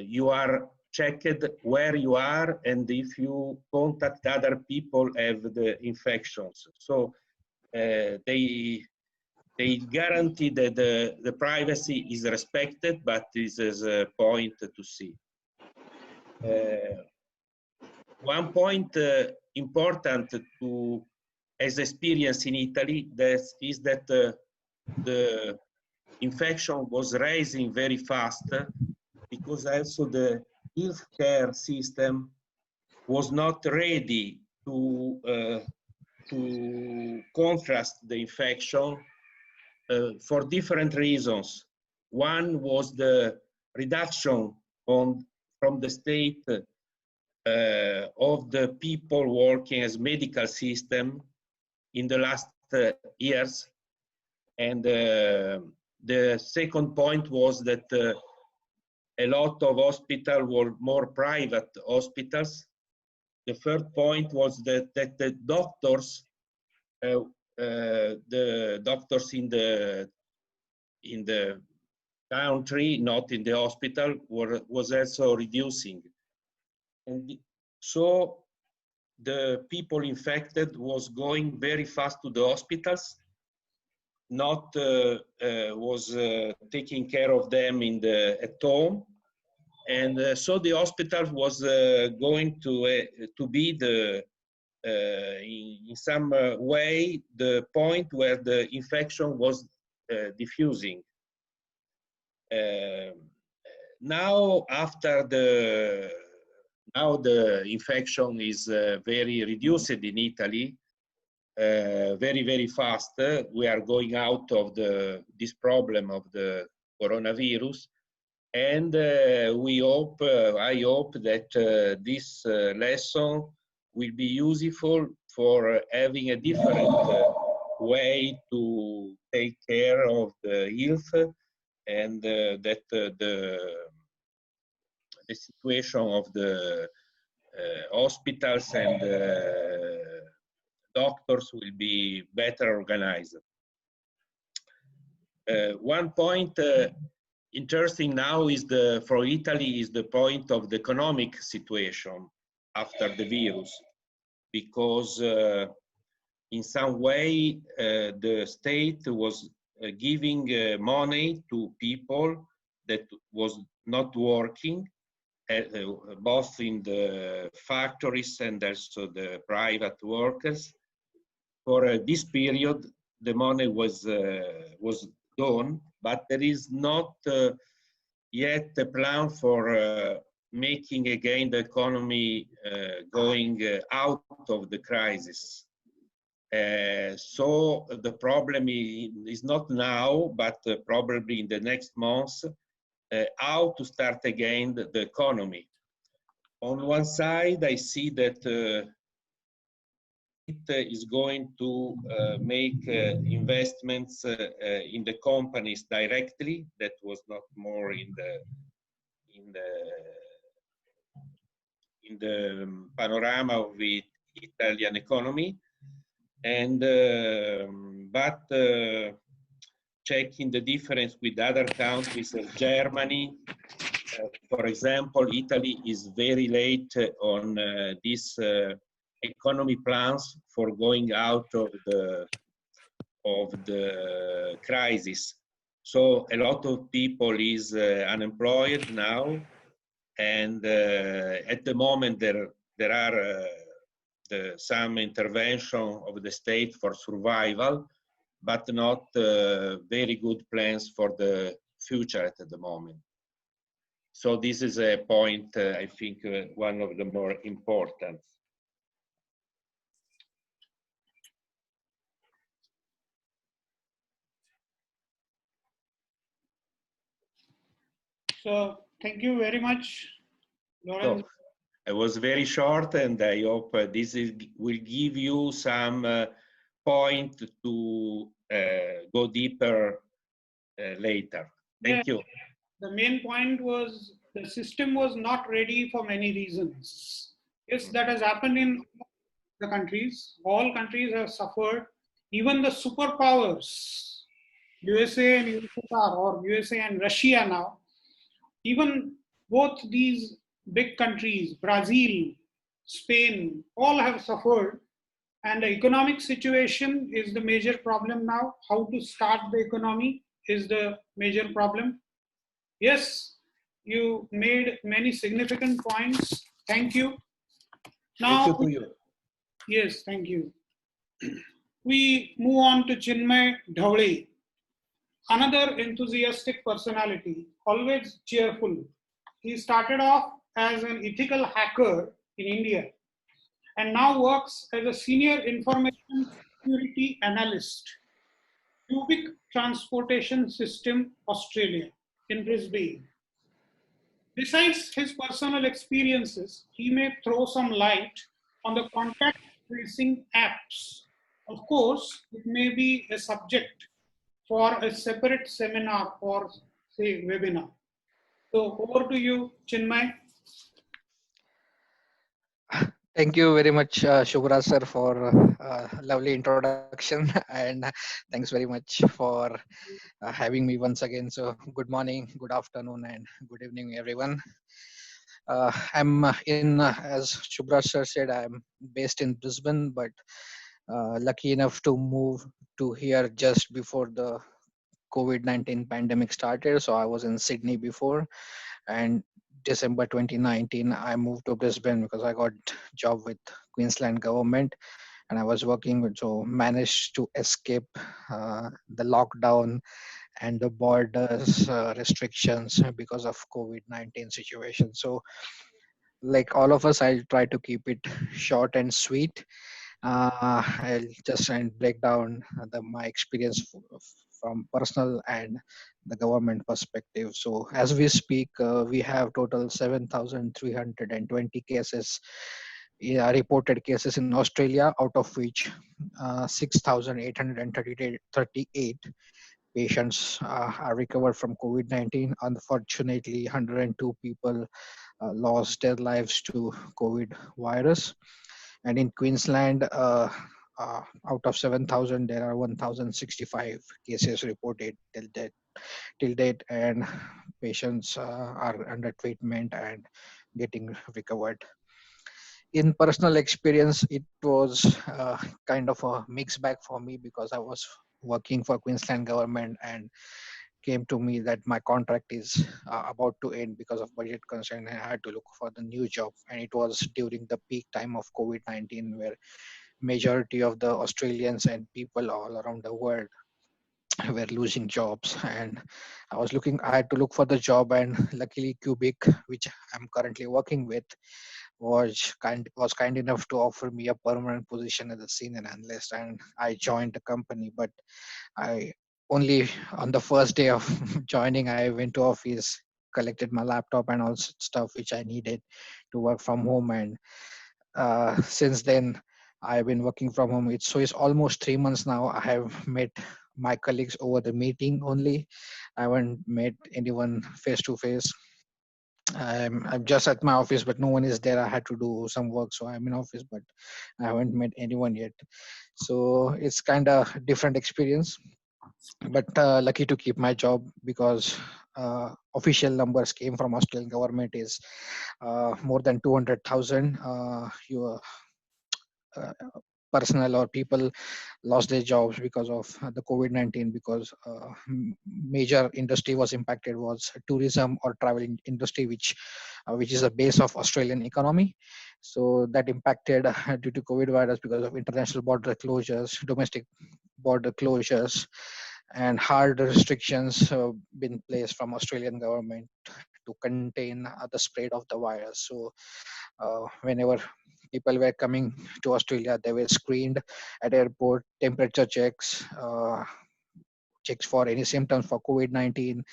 Speaker 8: you are checked where you are, and if you contact other people have the infections. So they guarantee that the privacy is respected, but this is a point to see. One point important to as experience in Italy is that the infection was rising very fast, because also the healthcare system was not ready to contrast the infection for different reasons. One was the reduction from the state of the people working as medical system in the last years. And the second point was that a lot of hospitals were more private hospitals, the third point was that the doctors, in the country, not in the hospital, was also reducing. And so the people infected was going very fast to the hospitals, not was taking care of them at home. And so the hospital was going to be in some way the point where the infection was diffusing. Now the infection is very reduced in Italy, very, very fast. We are going out of this problem of the coronavirus. And I hope that this lesson will be useful for having a different way to take care of the health, and that the situation of the hospitals and doctors will be better organized. One point interesting now is for Italy is the point of the economic situation after the virus, because in some way the state was giving money to people that was not working, both in the factories and also the private workers. For this period, the money was done, but there is not yet a plan for making again the economy going out of the crisis. So the problem is not now, but probably in the next months, how to start again the economy. On one side, I see that it is going to make investments in the companies directly. That was not more in the panorama of the Italian economy, and but checking the difference with other countries of Germany, for example, Italy is very late on this economy plans for going out of the crisis. So a lot of people is unemployed now, and at the moment there are some intervention of the state for survival, but not very good plans for the future at the moment. So this is a point, I think, one of the more important.
Speaker 5: So thank you very much, Lorenzo.
Speaker 8: So, it was very short, and I hope this will give you some point to go deeper later. Thank you.
Speaker 5: The main point was the system was not ready for many reasons. Yes, that has happened in the countries. All countries have suffered. Even the superpowers, USA and USSR, or USA and Russia now, even both these big countries, Brazil, Spain, all have suffered. And the economic situation is the major problem now. How to start the economy is the major problem. Yes, you made many significant points. Thank you. Now,
Speaker 8: thank you to you.
Speaker 5: Yes, thank you. We move on to Chinmay Dhawale, another enthusiastic personality, always cheerful. He started off as an ethical hacker in India and now works as a senior information security analyst, Cubic Transportation System, Australia, in Brisbane. Besides his personal experiences, he may throw some light on the contact tracing apps. Of course, it may be a subject for a separate seminar or, say, webinar. So over to you, Chinmay.
Speaker 14: Thank you very much, Shubhra sir, for lovely introduction, and thanks very much for having me once again. So, good morning, good afternoon, and good evening, everyone. I'm as Shubhra sir said, I'm based in Brisbane, but lucky enough to move to here just before the COVID-19 pandemic started. So, I was in Sydney before, and December 2019, I moved to Brisbane because I got job with Queensland government, and I was working with, so managed to escape the lockdown and the borders restrictions because of COVID-19 situation. So like all of us, I'll try to keep it short and sweet. I'll just try and break down my experience from personal and the government perspective. So as we speak, we have total 7,320 cases, reported cases in Australia, out of which 6,838 patients are recovered from COVID-19. Unfortunately, 102 people lost their lives to COVID virus. And in Queensland, out of 7,000, there are 1,065 cases reported till date, and patients are under treatment and getting recovered. In personal experience, it was kind of a mixed bag for me because I was working for Queensland government, and came to me that my contract is about to end because of budget concern, and I had to look for the new job. And it was during the peak time of COVID-19, where majority of the Australians and people all around the world were losing jobs. And I had to look for the job, and luckily Cubic, which I'm currently working with, was kind enough to offer me a permanent position as a senior analyst, and I joined the company. But I only on the first day of joining, I went to office, collected my laptop and all stuff which I needed to work from home. And since then, I've been working from home. It's almost 3 months now. I have met my colleagues over the meeting only. I haven't met anyone face to face. I'm just at my office, but no one is there. I had to do some work, so I'm in office, but I haven't met anyone yet. So it's kind of different experience, but lucky to keep my job because official numbers came from Australian government is more than 200,000 personnel or people lost their jobs because of the COVID-19, because major industry was impacted was tourism or travel industry, which is a base of Australian economy. So that impacted due to COVID virus because of international border closures, domestic border closures, and hard restrictions been placed from Australian government to contain the spread of the virus. So whenever people were coming to Australia, they were screened at airport, temperature checks for any symptoms for COVID-19.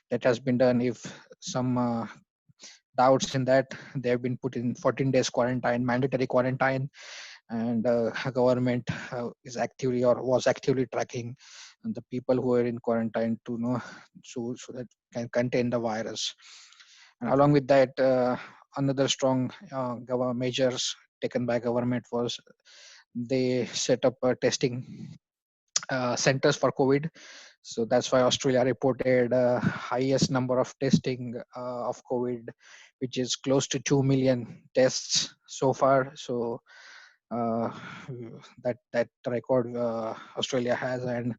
Speaker 14: That has been done. If some doubts in that, they have been put in 14 days quarantine, mandatory quarantine, and government is actively or was actively tracking the people who are in quarantine to know so that can contain the virus. And along with that, another strong measures taken by government was they set up testing centers for COVID. So that's why Australia reported highest number of testing of COVID, which is close to 2 million tests so far. So that record Australia has, and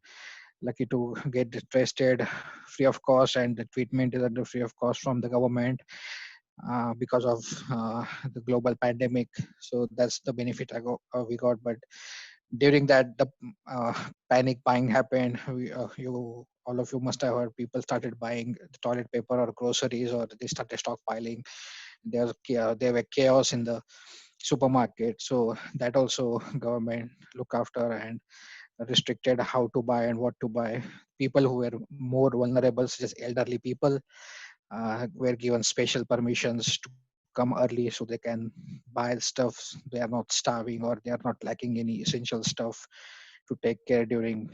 Speaker 14: lucky to get tested free of cost, and the treatment is under free of cost from the government because of the global pandemic. So that's the benefit we got. But during that, the panic buying happened. All of you must have heard people started buying the toilet paper or groceries, or they started stockpiling. There were chaos in the supermarket. So that also government look after and restricted how to buy and what to buy. People who were more vulnerable, such as elderly people, were given special permissions to come early so they can buy stuff. They are not starving or they are not lacking any essential stuff to take care during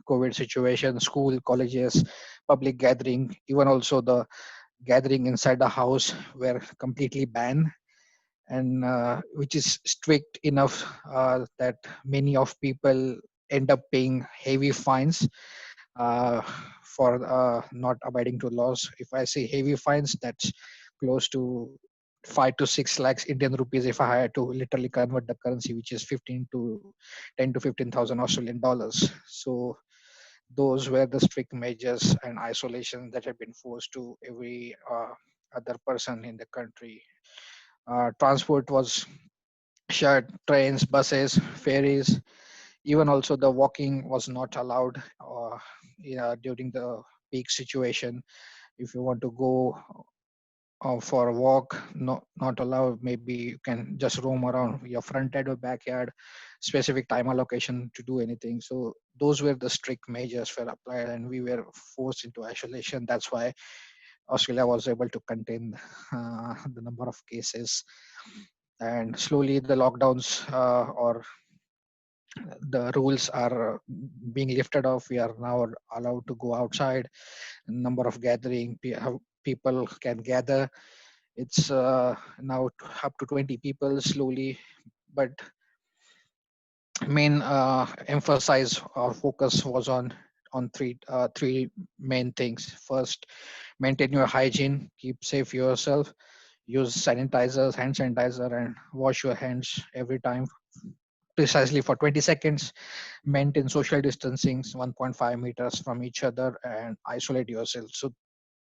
Speaker 14: COVID situation. School, colleges, public gathering, even also the gathering inside the house were completely banned. and which is strict enough that many of people end up paying heavy fines for not abiding to laws. If I say heavy fines, that's close to 5 to 6 lakhs Indian rupees if I had to literally convert the currency, which is 10 to 15,000 Australian dollars. So those were the strict measures and isolation that have been forced to every other person in the country. Transport was shut, trains, buses, ferries, even also the walking was not allowed during the peak situation. If you want to go for a walk, not allowed. Maybe you can just roam around your front yard or backyard, specific time allocation to do anything. So those were the strict measures were applied, and we were forced into isolation. That's why Australia was able to contain the number of cases. And slowly the lockdowns or the rules are being lifted off. We are now allowed to go outside. Number of gathering, people can gather. It's now up to 20 people slowly, but main emphasis or focus was on three main things. First, maintain your hygiene, keep safe yourself, use sanitizers, hand sanitizer, and wash your hands every time precisely for 20 seconds, maintain social distancing 1.5 meters from each other, and isolate yourself. So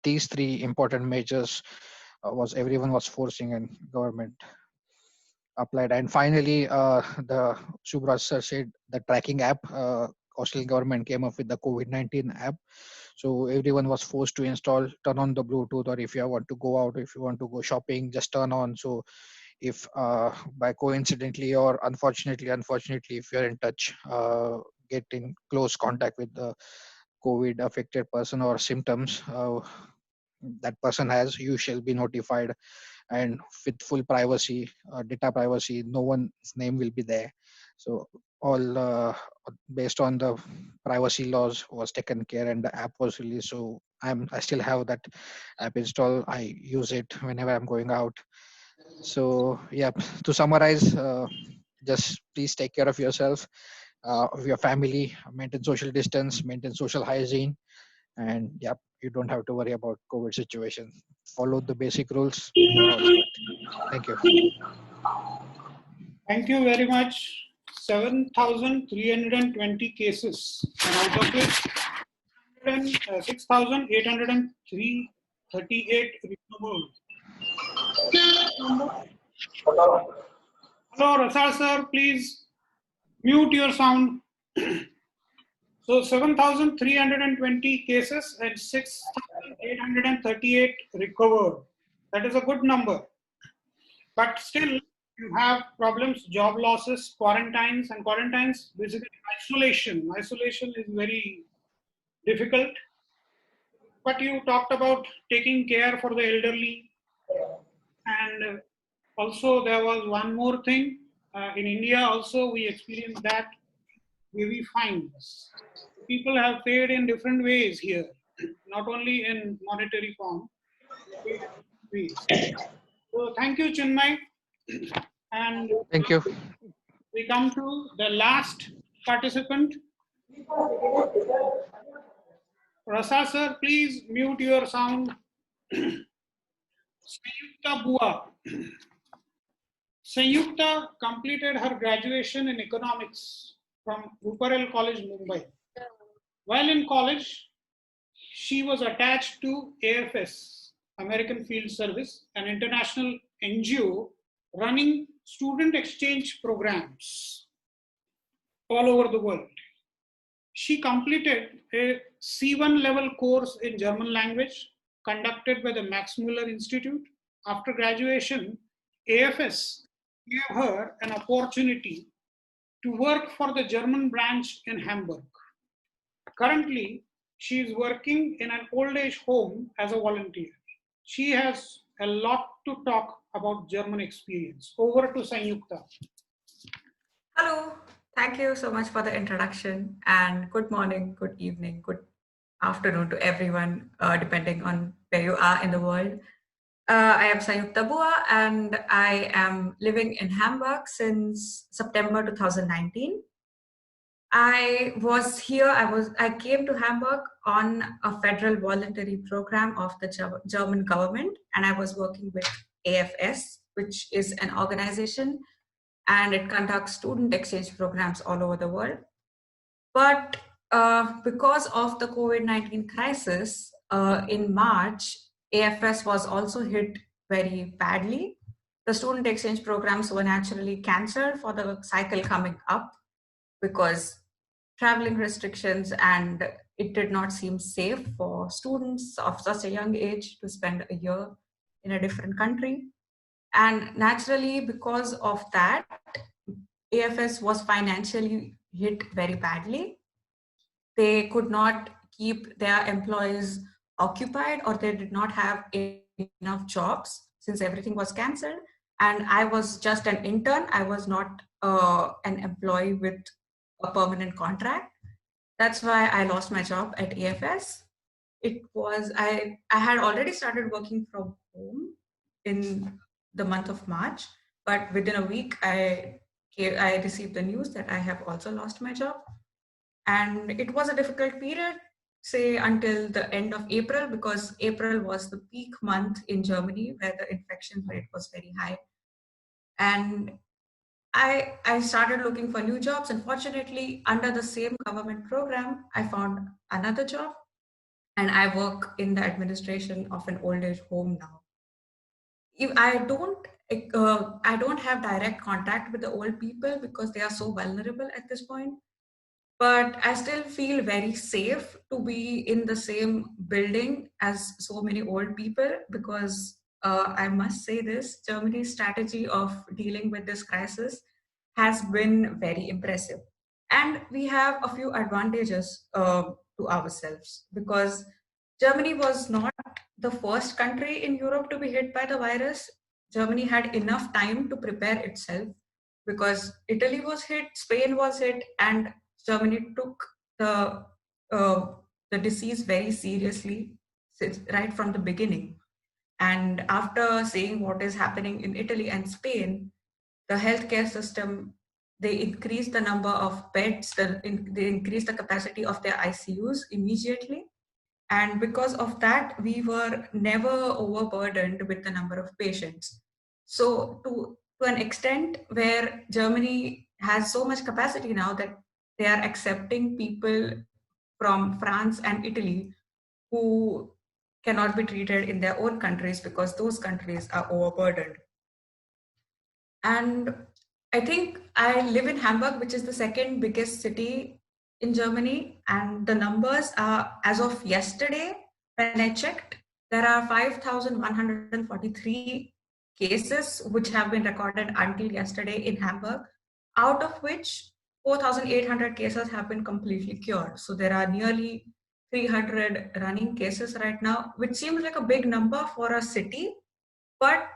Speaker 14: these three important measures was everyone was forcing, and government applied. And finally, the Subraj sir said the tracking app, Australian government came up with the COVID-19 app. So everyone was forced to install, turn on the Bluetooth, or if you want to go out, if you want to go shopping, just turn on. So if by coincidentally or unfortunately, if you're in touch, get in close contact with the COVID affected person or symptoms that person has, you shall be notified, and with full privacy, data privacy, no one's name will be there. So all based on the privacy laws was taken care, and the app was released. So I still have that app installed. I use it whenever I'm going out. So yeah, to summarize, just please take care of yourself, of your family, maintain social distance, maintain social hygiene, and yeah, you don't have to worry about COVID situation. Follow the basic rules. You're all good. Thank you.
Speaker 5: Thank you very much. 7,320 cases, and out of which 6,838 recovered. Hello, Rasal sir, please mute your sound. So 7,320 cases and 6,838 recovered. That is a good number. But still, you have problems, job losses, quarantines, and quarantines, basically isolation. Isolation is very difficult. But you talked about taking care for the elderly. And also there was one more thing. In India also we experienced that heavy fines. People have paid in different ways here, not only in monetary form. So thank you, Chinmay. And
Speaker 14: thank you.
Speaker 5: We come to the last participant. Rasa sir, please mute your sound. Sanyukta Bua. Sanyukta completed her graduation in economics from Parel College, Mumbai. While in college, she was attached to AFS, American Field Service, an international NGO running student exchange programs all over the world. She completed a C1 level course in German language conducted by the Max Muller Institute. After graduation, AFS gave her an opportunity to work for the German branch in Hamburg. Currently, she is working in an old age home as a volunteer. She has a lot to talk about German experience. Over to Sanyukta.
Speaker 15: Hello, thank you so much for the introduction, and good morning, good evening, good afternoon to everyone, depending on where you are in the world. I am Sayukta Bua and I am living in Hamburg since September 2019. I was here, I came to Hamburg on a federal voluntary program of the German government, and I was working with AFS, which is an organization, and it conducts student exchange programs all over the world. But because of the COVID-19 crisis, in March, AFS was also hit very badly. The student exchange programs were naturally cancelled for the cycle coming up because traveling restrictions, and it did not seem safe for students of such a young age to spend a year in a different country. And naturally, because of that, AFS was financially hit very badly. They could not keep their employees occupied, or they did not have enough jobs since everything was cancelled. And I was just an intern. I was not an employee with a permanent contract. That's why I lost my job at AFS. It was, I had already started working from home in the month of March, but within a week, I received the news that I have also lost my job. And it was a difficult period, say until the end of April, because April was the peak month in Germany where the infection rate was very high. And I started looking for new jobs. Unfortunately, under the same government program, I found another job, and I work in the administration of an old age home now. I don't have direct contact with the old people because they are so vulnerable at this point. But I still feel very safe to be in the same building as so many old people because I must say this, Germany's strategy of dealing with this crisis has been very impressive. And we have a few advantages to ourselves because Germany was not the first country in Europe to be hit by the virus. Germany had enough time to prepare itself because Italy was hit, Spain was hit, and Germany took the disease very seriously right from the beginning. And after seeing what is happening in Italy and Spain, the healthcare system, they increased the number of beds, they increased the capacity of their ICUs immediately. And because of that, we were never overburdened with the number of patients. So to an extent where Germany has so much capacity now that they are accepting people from France and Italy who cannot be treated in their own countries because those countries are overburdened. And I think I live in Hamburg, which is the second biggest city in Germany. And the numbers are, as of yesterday, when I checked, there are 5,143 cases which have been recorded until yesterday in Hamburg, out of which 4,800 cases have been completely cured. So there are nearly 300 running cases right now, which seems like a big number for a city, but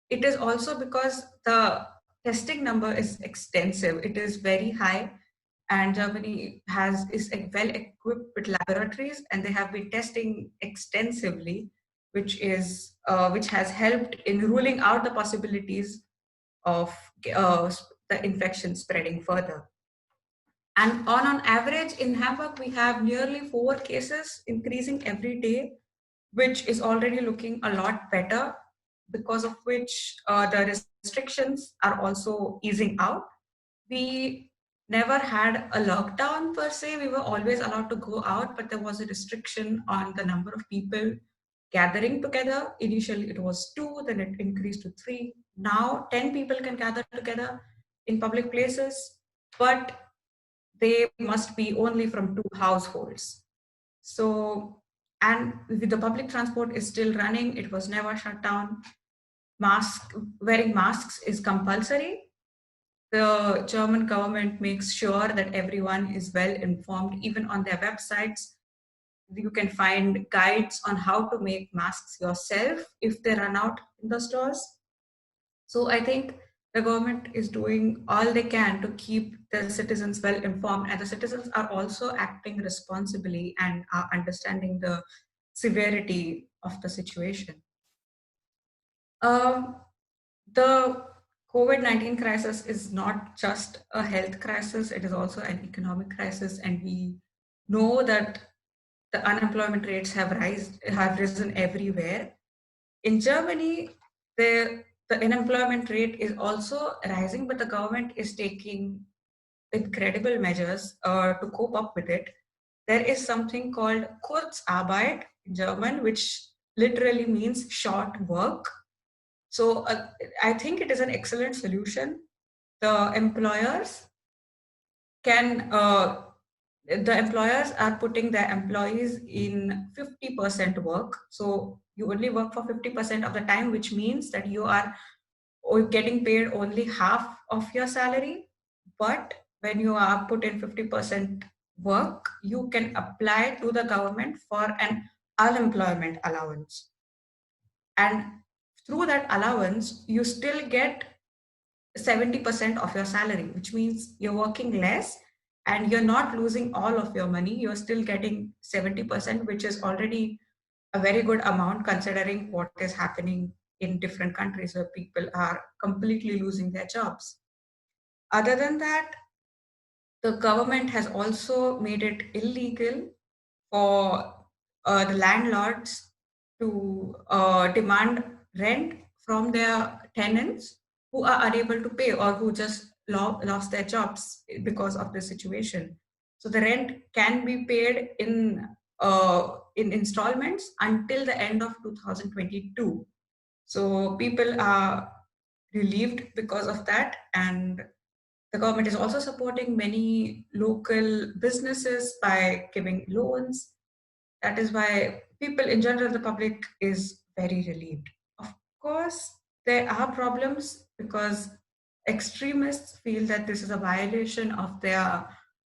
Speaker 15: it is also because the testing number is extensive. It is very high, and Germany is well equipped with laboratories, and they have been testing extensively, which has helped in ruling out the possibilities of the infection spreading further. And on average in Hamburg, we have nearly 4 cases increasing every day, which is already looking a lot better, because of which the restrictions are also easing out. We never had a lockdown per se. We were always allowed to go out, but there was a restriction on the number of people gathering together. Initially it was 2, then it increased to 3. Now 10 people can gather together in public places, but they must be only from 2 households. So, and the public transport is still running. It was never shut down. Wearing masks is compulsory. The German government makes sure that everyone is well informed. Even on their websites, you can find guides on how to make masks yourself if they run out in the stores. So I think the government is doing all they can to keep the citizens well informed, and the citizens are also acting responsibly and are understanding the severity of the situation. The COVID-19 crisis is not just a health crisis, it is also an economic crisis, and we know that the unemployment rates have risen everywhere. In Germany, the unemployment rate is also rising, but the government is taking incredible measures to cope up with it. There is something called Kurzarbeit in German, which literally means short work. So I think it is an excellent solution. The employers are putting their employees in 50% work. So you only work for 50% of the time, which means that you are getting paid only half of your salary. But when you are put in 50% work, you can apply to the government for an unemployment allowance. And through that allowance, you still get 70% of your salary, which means you're working less and you're not losing all of your money. You're still getting 70%, which is already a very good amount considering what is happening in different countries where people are completely losing their jobs. Other than that, the government has also made it illegal for the landlords to demand rent from their tenants who are unable to pay or who just lost their jobs because of the situation. So the rent can be paid in installments until the end of 2022. So people are relieved because of that, and the government is also supporting many local businesses by giving loans. That is why people in general, the public is very relieved. Of course, there are problems because extremists feel that this is a violation of their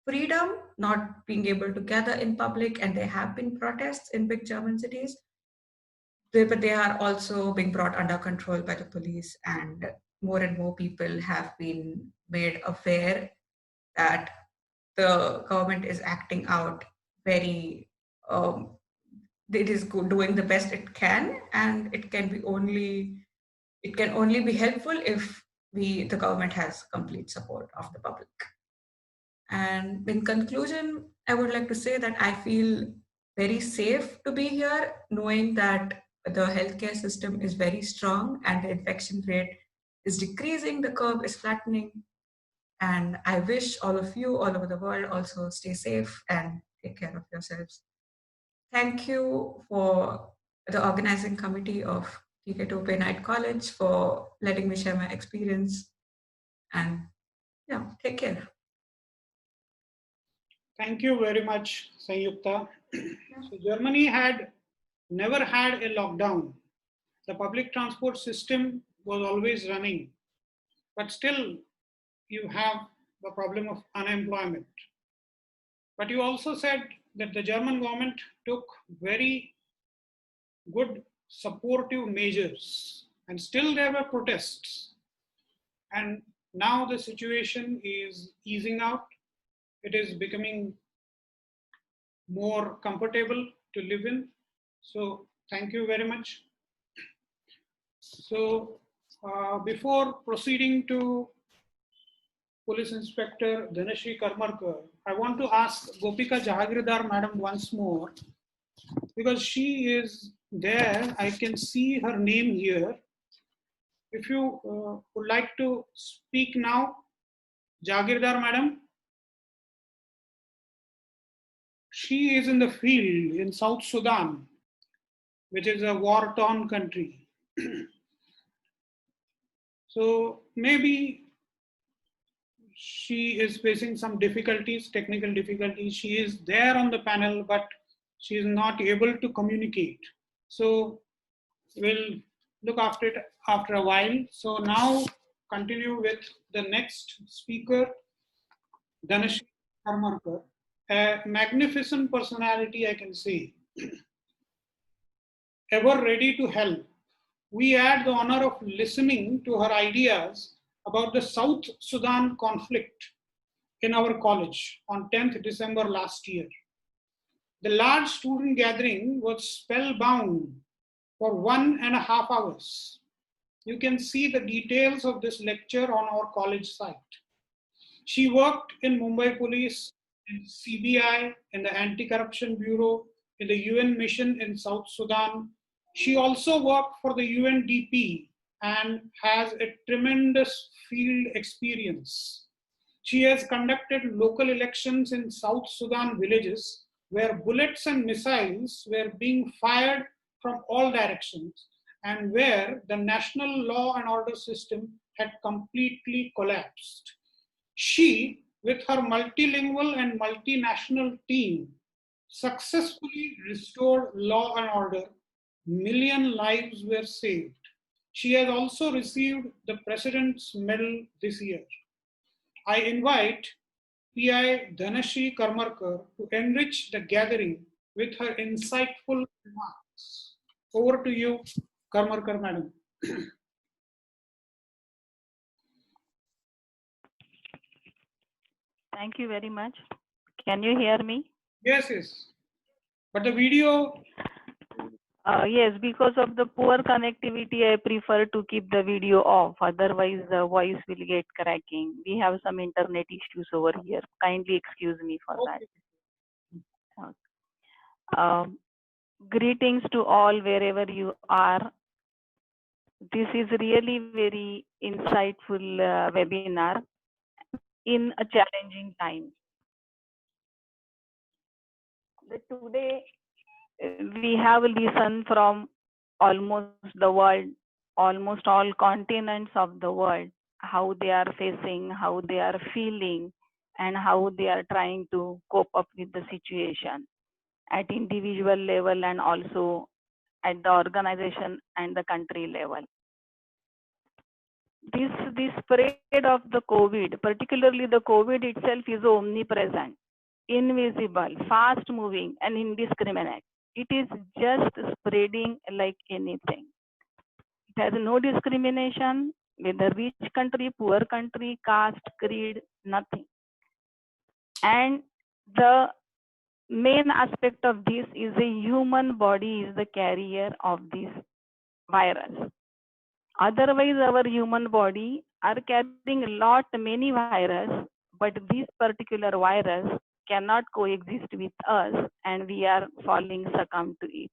Speaker 15: freedom, not being able to gather in public, and there have been protests in big German cities. But they are also being brought under control by the police, and more people have been made aware that the government is acting out very it is doing the best it can, and it can only be helpful if the government has complete support of the public. And in conclusion, I would like to say that I feel very safe to be here, knowing that the healthcare system is very strong and the infection rate is decreasing, the curve is flattening. And I wish all of you all over the world also stay safe and take care of yourselves. Thank you for the organizing committee of Tope Night College for letting me share my experience. And yeah, take care.
Speaker 5: Thank you very much, Sanyukta. So Germany had never had a lockdown. The public transport system was always running, but still you have the problem of unemployment. But you also said that the German government took very good supportive measures, and still there were protests. And now the situation is easing out. It is becoming more comfortable to live in. So thank you very much. So before proceeding to Police Inspector Dhanashri Karmarkar, I want to ask Gopika Jahagirdar Madam once more, because she is there. I can see her name here. If you would like to speak now, Jahagirdar Madam. She is in the field in South Sudan, which is a war-torn country. So maybe she is facing some difficulties, technical difficulties. She is there on the panel, but she is not able to communicate. So we'll look after it after a while. So now continue with the next speaker, Dhanashri Karmarkar. A magnificent personality, I can say. Ever ready to help. We had the honor of listening to her ideas about the South Sudan conflict in our college on 10th December last year. The large student gathering was spellbound for 1.5 hours. You can see the details of this lecture on our college site. She worked in Mumbai Police, in CBI, in the Anti-Corruption Bureau, in the UN mission in South Sudan. She also worked for the UNDP and has a tremendous field experience. She has conducted local elections in South Sudan villages where bullets and missiles were being fired from all directions and where the national law and order system had completely collapsed. She, with her multilingual and multinational team, successfully restored law and order. Million lives were saved. She has also received the President's Medal this year. I invite PI Dhanashri Karmarkar to enrich the gathering with her insightful remarks. Over to you, Karmarkar Madam.
Speaker 16: Thank you very much. Can you hear me?
Speaker 5: Yes, yes. But the video...
Speaker 16: Yes, because of the poor connectivity, I prefer to keep the video off. Otherwise, the voice will get cracking. We have some internet issues over here. Kindly excuse me for that. Greetings to all wherever you are. This is really very insightful webinar in a challenging time. Today, we have listened from almost the world, almost all continents of the world, how they are facing, how they are feeling, and how they are trying to cope up with the situation at individual level and also at the organization and the country level. This spread of the COVID, particularly the COVID itself, is omnipresent, invisible, fast moving, and indiscriminate. It is just spreading like anything. It has no discrimination, whether rich country, poor country, caste, creed, nothing. And the main aspect of this is the human body is the carrier of this virus. Otherwise, our human body are carrying many viruses, but this particular virus cannot coexist with us and we are falling succumb to it.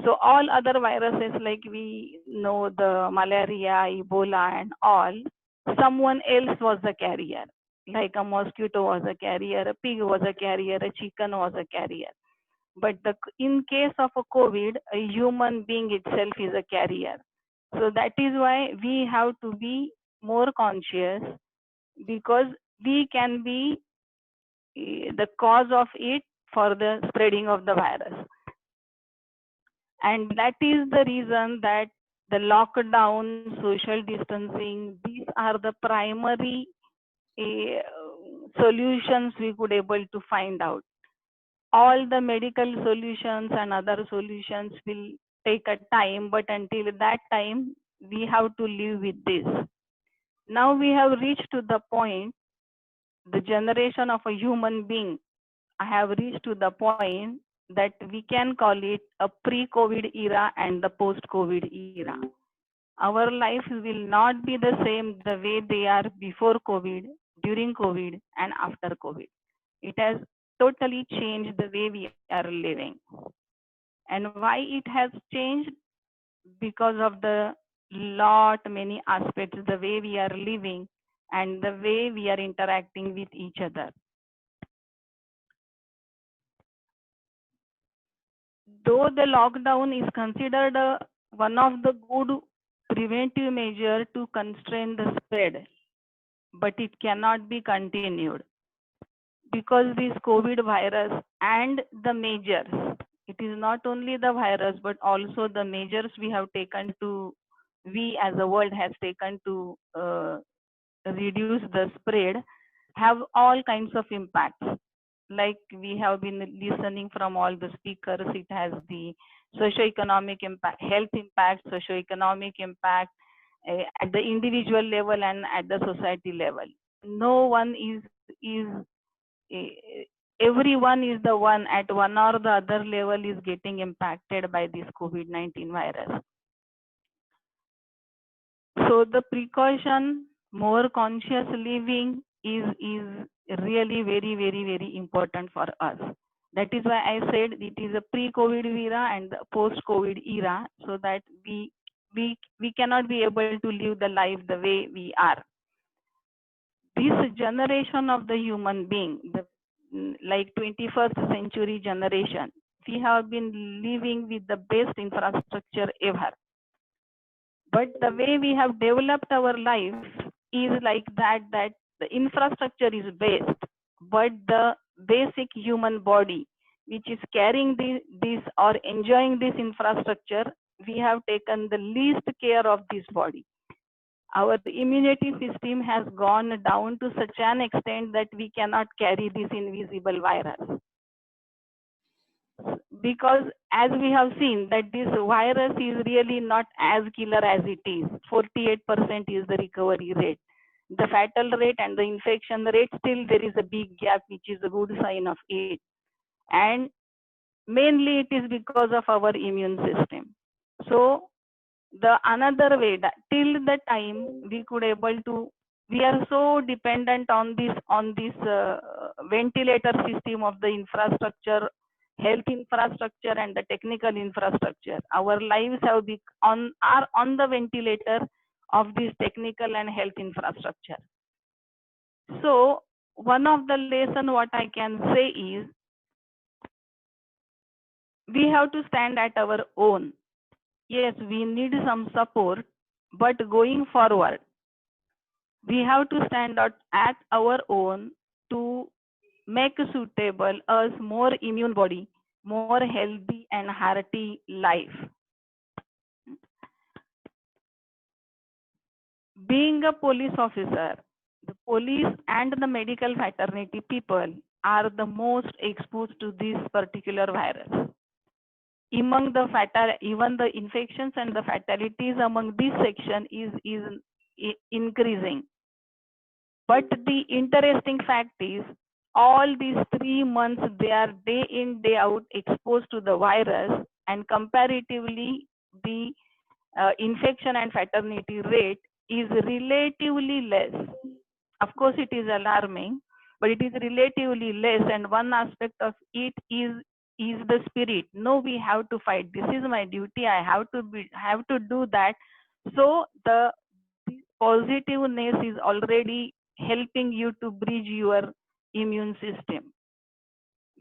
Speaker 16: So all other viruses, like we know the malaria, Ebola and all, someone else was the carrier. Like a mosquito was a carrier, a pig was a carrier, a chicken was a carrier. But in case of a COVID, a human being itself is a carrier. So that is why we have to be more conscious, because we can be the cause of it for the spreading of the virus. And that is the reason that the lockdown, social distancing, these are the primary solutions we could able to find out. All the medical solutions and other solutions will take a time, but until that time, we have to live with this. Now we have reached to the point, the generation of a human being, I have reached to the point that we can call it a pre-COVID era and the post-COVID era. Our life will not be the same the way they are before COVID, during COVID, and after COVID. It has totally changed the way we are living. And why it has changed? Because of the many aspects, the way we are living and the way we are interacting with each other. Though the lockdown is considered one of the good preventive measures to constrain the spread, but it cannot be continued, because this COVID virus and the measures, it is not only the virus, but also the measures we have taken to, we as a world has taken to reduce the spread, have all kinds of impacts. Like we have been listening from all the speakers, it has the socio-economic impact, health impact, socio-economic impact at the individual level and at the society level. No one everyone is the one at one or the other level is getting impacted by this COVID-19 virus. So the precaution, more conscious living is really very important for us. That is why I said it is a pre-COVID era and the post-COVID era, so that we cannot be able to live the life the way we are. This generation of the human being, like 21st century generation, we have been living with the best infrastructure ever. But the way we have developed our life is like that the infrastructure is best, but the basic human body, which is carrying this or enjoying this infrastructure, we have taken the least care of this body. Our immunity system has gone down to such an extent that we cannot carry this invisible virus. Because as we have seen that this virus is really not as killer as it is. 48% is the recovery rate. The fatal rate and the infection rate, still there is a big gap, which is a good sign of it. And mainly it is because of our immune system. So the another way that till the time we could able to, we are so dependent on this ventilator system of the infrastructure, health infrastructure and the technical infrastructure. Our lives have are on the ventilator of this technical and health infrastructure. So one of the lesson what I can say is, we have to stand at our own. Yes, we need some support, but going forward, we have to stand out at our own to make suitable us more immune body, more healthy and hearty life. Being a police officer, the police and the medical fraternity people are the most exposed to this particular virus. Among the even the infections and the fatalities among this section is increasing. But the interesting fact is, all these 3 months they are day in day out exposed to the virus, and comparatively the infection and fatality rate is relatively less. Of course it is alarming, but it is relatively less, and one aspect of it is the spirit. No, we have to fight. This is my duty. I have to do that. So the positiveness is already helping you to bridge your immune system.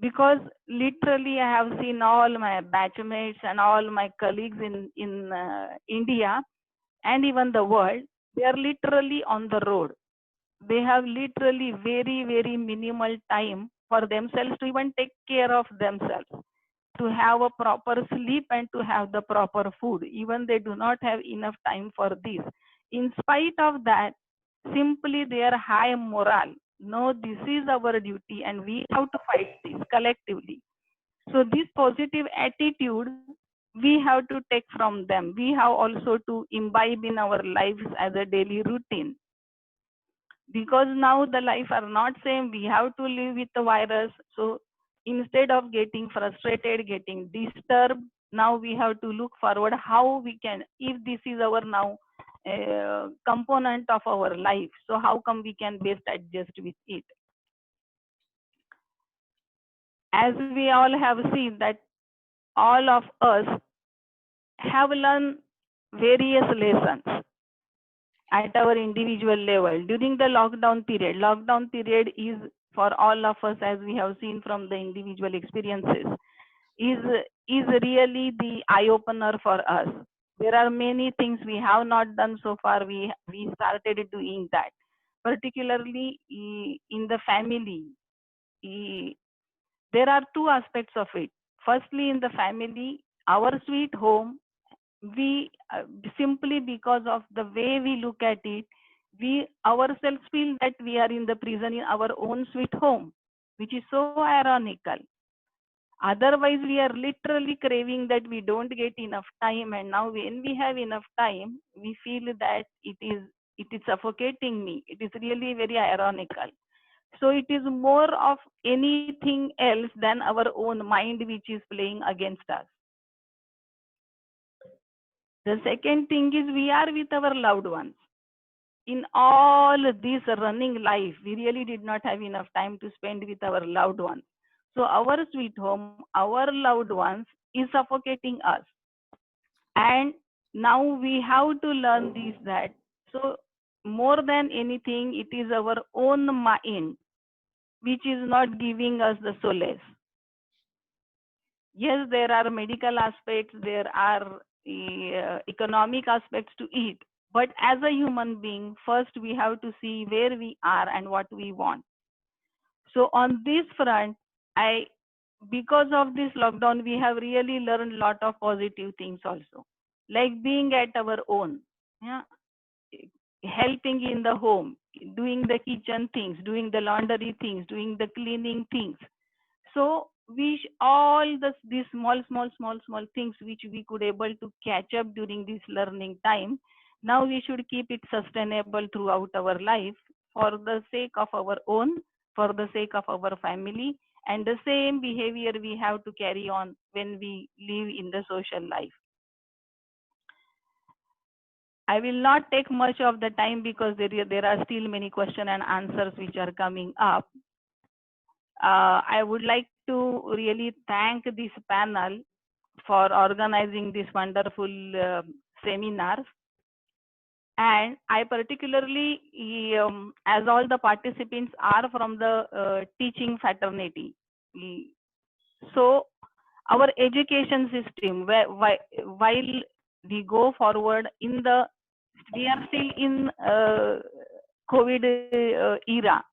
Speaker 16: Because literally I have seen all my batchmates and all my colleagues in India and even the world, they are literally on the road. They have literally very minimal time for themselves to even take care of themselves, to have a proper sleep and to have the proper food. Even they do not have enough time for this. In spite of that, simply their high morale. No, this is our duty and we have to fight this collectively. So this positive attitude we have to take from them. We have also to imbibe in our lives as a daily routine. Because now the life are not same, we have to live with the virus. So instead of getting frustrated, getting disturbed, now we have to look forward how we can, if this is our now component of our life, so how come we can best adjust with it. As we all have seen that all of us have learned various lessons at our individual level during the lockdown period. Lockdown period is for all of us, as we have seen from the individual experiences, is really the eye opener for us. There are many things we have not done so far. We started doing that, particularly in the family. There are two aspects of it. Firstly, in the family, our sweet home, we simply because of the way we look at it, we ourselves feel that we are in the prison in our own sweet home, which is so ironical. Otherwise, we are literally craving that we don't get enough time, and now when we have enough time, we feel that it is suffocating me. It is really very ironical. So it is more of anything else than our own mind which is playing against us. The second thing is we are with our loved ones. In all this running life, we really did not have enough time to spend with our loved ones. So our sweet home, our loved ones is suffocating us. And now we have to learn this, that. So more than anything, it is our own mind which is not giving us the solace. Yes, there are medical aspects, there are economic aspects to it. But as a human being, first we have to see where we are and what we want. So on this front, because of this lockdown, we have really learned a lot of positive things also, like being at our own, yeah, helping in the home, doing the kitchen things, doing the laundry things, doing the cleaning things. So all these small things which we could able to catch up during this learning time, now we should keep it sustainable throughout our life for the sake of our own, for the sake of our family, and the same behavior we have to carry on when we live in the social life. I will not take much of the time because there are still many questions and answers which are coming up. I would like to really thank this panel for organizing this wonderful seminars. And I particularly, as all the participants are from the teaching fraternity, so our education system, while we go forward we are still in COVID era.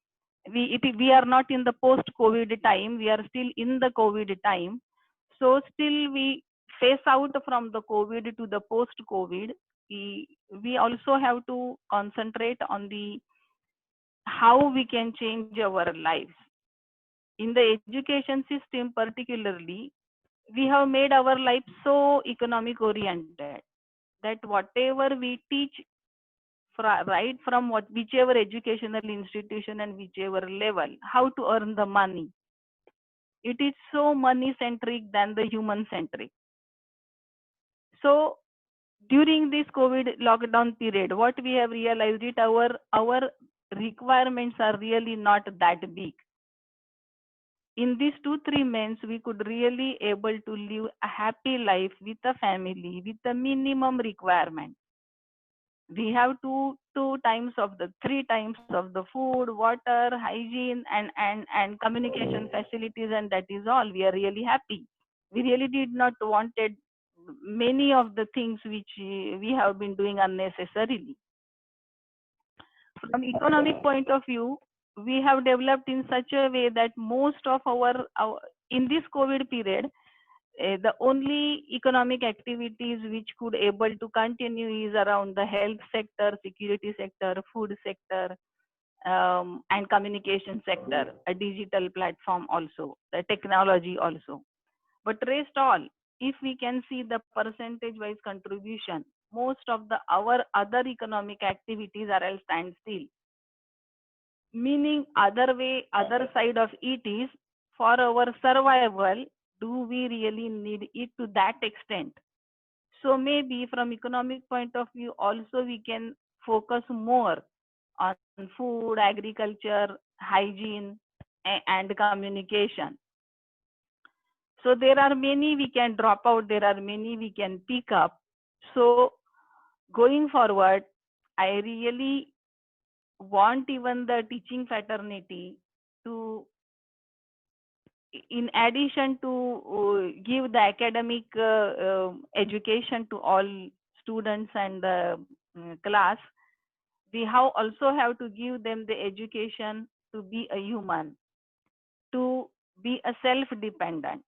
Speaker 16: We are not in the post-COVID time. We are still in the COVID time. So still we phase out from the COVID to the post-COVID. We also have to concentrate on how we can change our lives. In the education system particularly, we have made our life so economic oriented that whatever we teach right from whichever educational institution and whichever level, how to earn the money. It is so money centric than the human centric. So during this COVID lockdown period, what we have realized is our requirements are really not that big. In these 2-3 months, we could really able to live a happy life with a family with the minimum requirement. We have 3 times of the food, water, hygiene, and communication facilities, and that is all. We are really happy. We really did not wanted many of the things which we have been doing unnecessarily. From economic point of view, we have developed in such a way that most of our in this COVID period, the only economic activities which could able to continue is around the health sector, security sector, food sector, and communication sector, a digital platform also, the technology also. But rest all, if we can see the percentage-wise contribution, most of our other economic activities are at standstill. Meaning other side of it is, for our survival, do we really need it to that extent? So maybe from economic point of view also we can focus more on food, agriculture, hygiene, and communication. So there are many we can drop out, there are many we can pick up. So going forward, I really want even the teaching fraternity to, in addition to give the academic education to all students and the class, we also have to give them the education to be a human, to be a self-dependent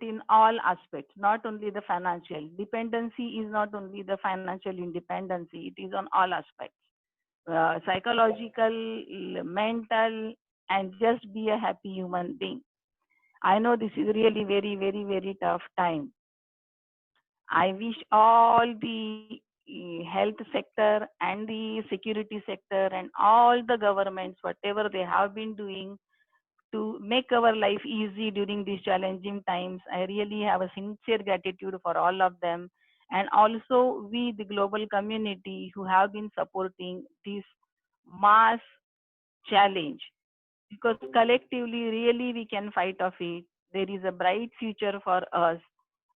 Speaker 16: in all aspects, not only the financial. Dependency is not only the financial independency, it is on all aspects. Psychological, mental, and just be a happy human being. I know this is really very, very, very tough time. I wish all the health sector and the security sector and all the governments, whatever they have been doing to make our life easy during these challenging times, I really have a sincere gratitude for all of them. and also we, the global community, who have been supporting this mass challenge, because collectively, really, we can fight off it. There is a bright future for us.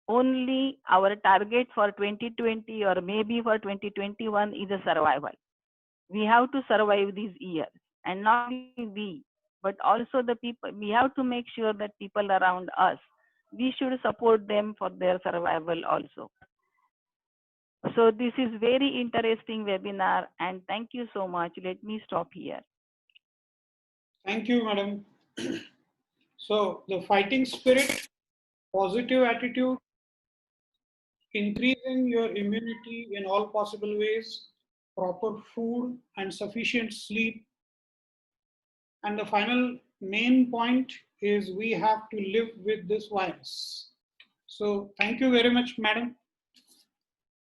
Speaker 16: Only our target for 2020 or maybe for 2021 is a survival. We have to survive these years, and not only we, but also the people. We have to make sure that people around us, we should support them for their survival also. So this is very interesting webinar, and thank you so much. Let me stop here.
Speaker 5: Thank you, madam. So the fighting spirit, positive attitude, increasing your immunity in all possible ways, proper food and sufficient sleep. And the final main point is we have to live with this virus. So thank you very much, madam.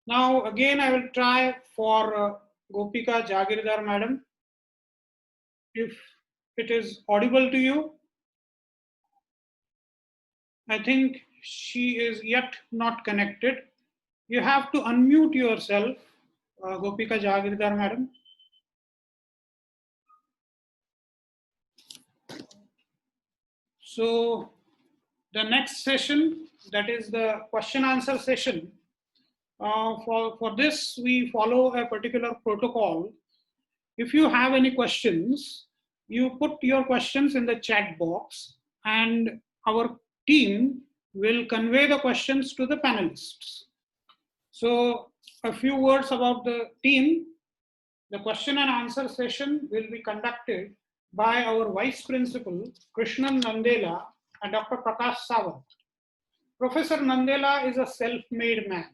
Speaker 5: Now again, I will try for Gopika Jahagirdar, madam. If it is audible to you. I think she is yet not connected. You have to unmute yourself, Gopika Jahagirdar, madam. So the next session, that is the question answer session. For this, we follow a particular protocol. If you have any questions, you put your questions in the chat box, and our team will convey the questions to the panelists. So a few words about the team. The question and answer session will be conducted by our Vice Principal, Krishnan Nandela, and Dr. Prakash Sawant. Professor Nandela is a self-made man.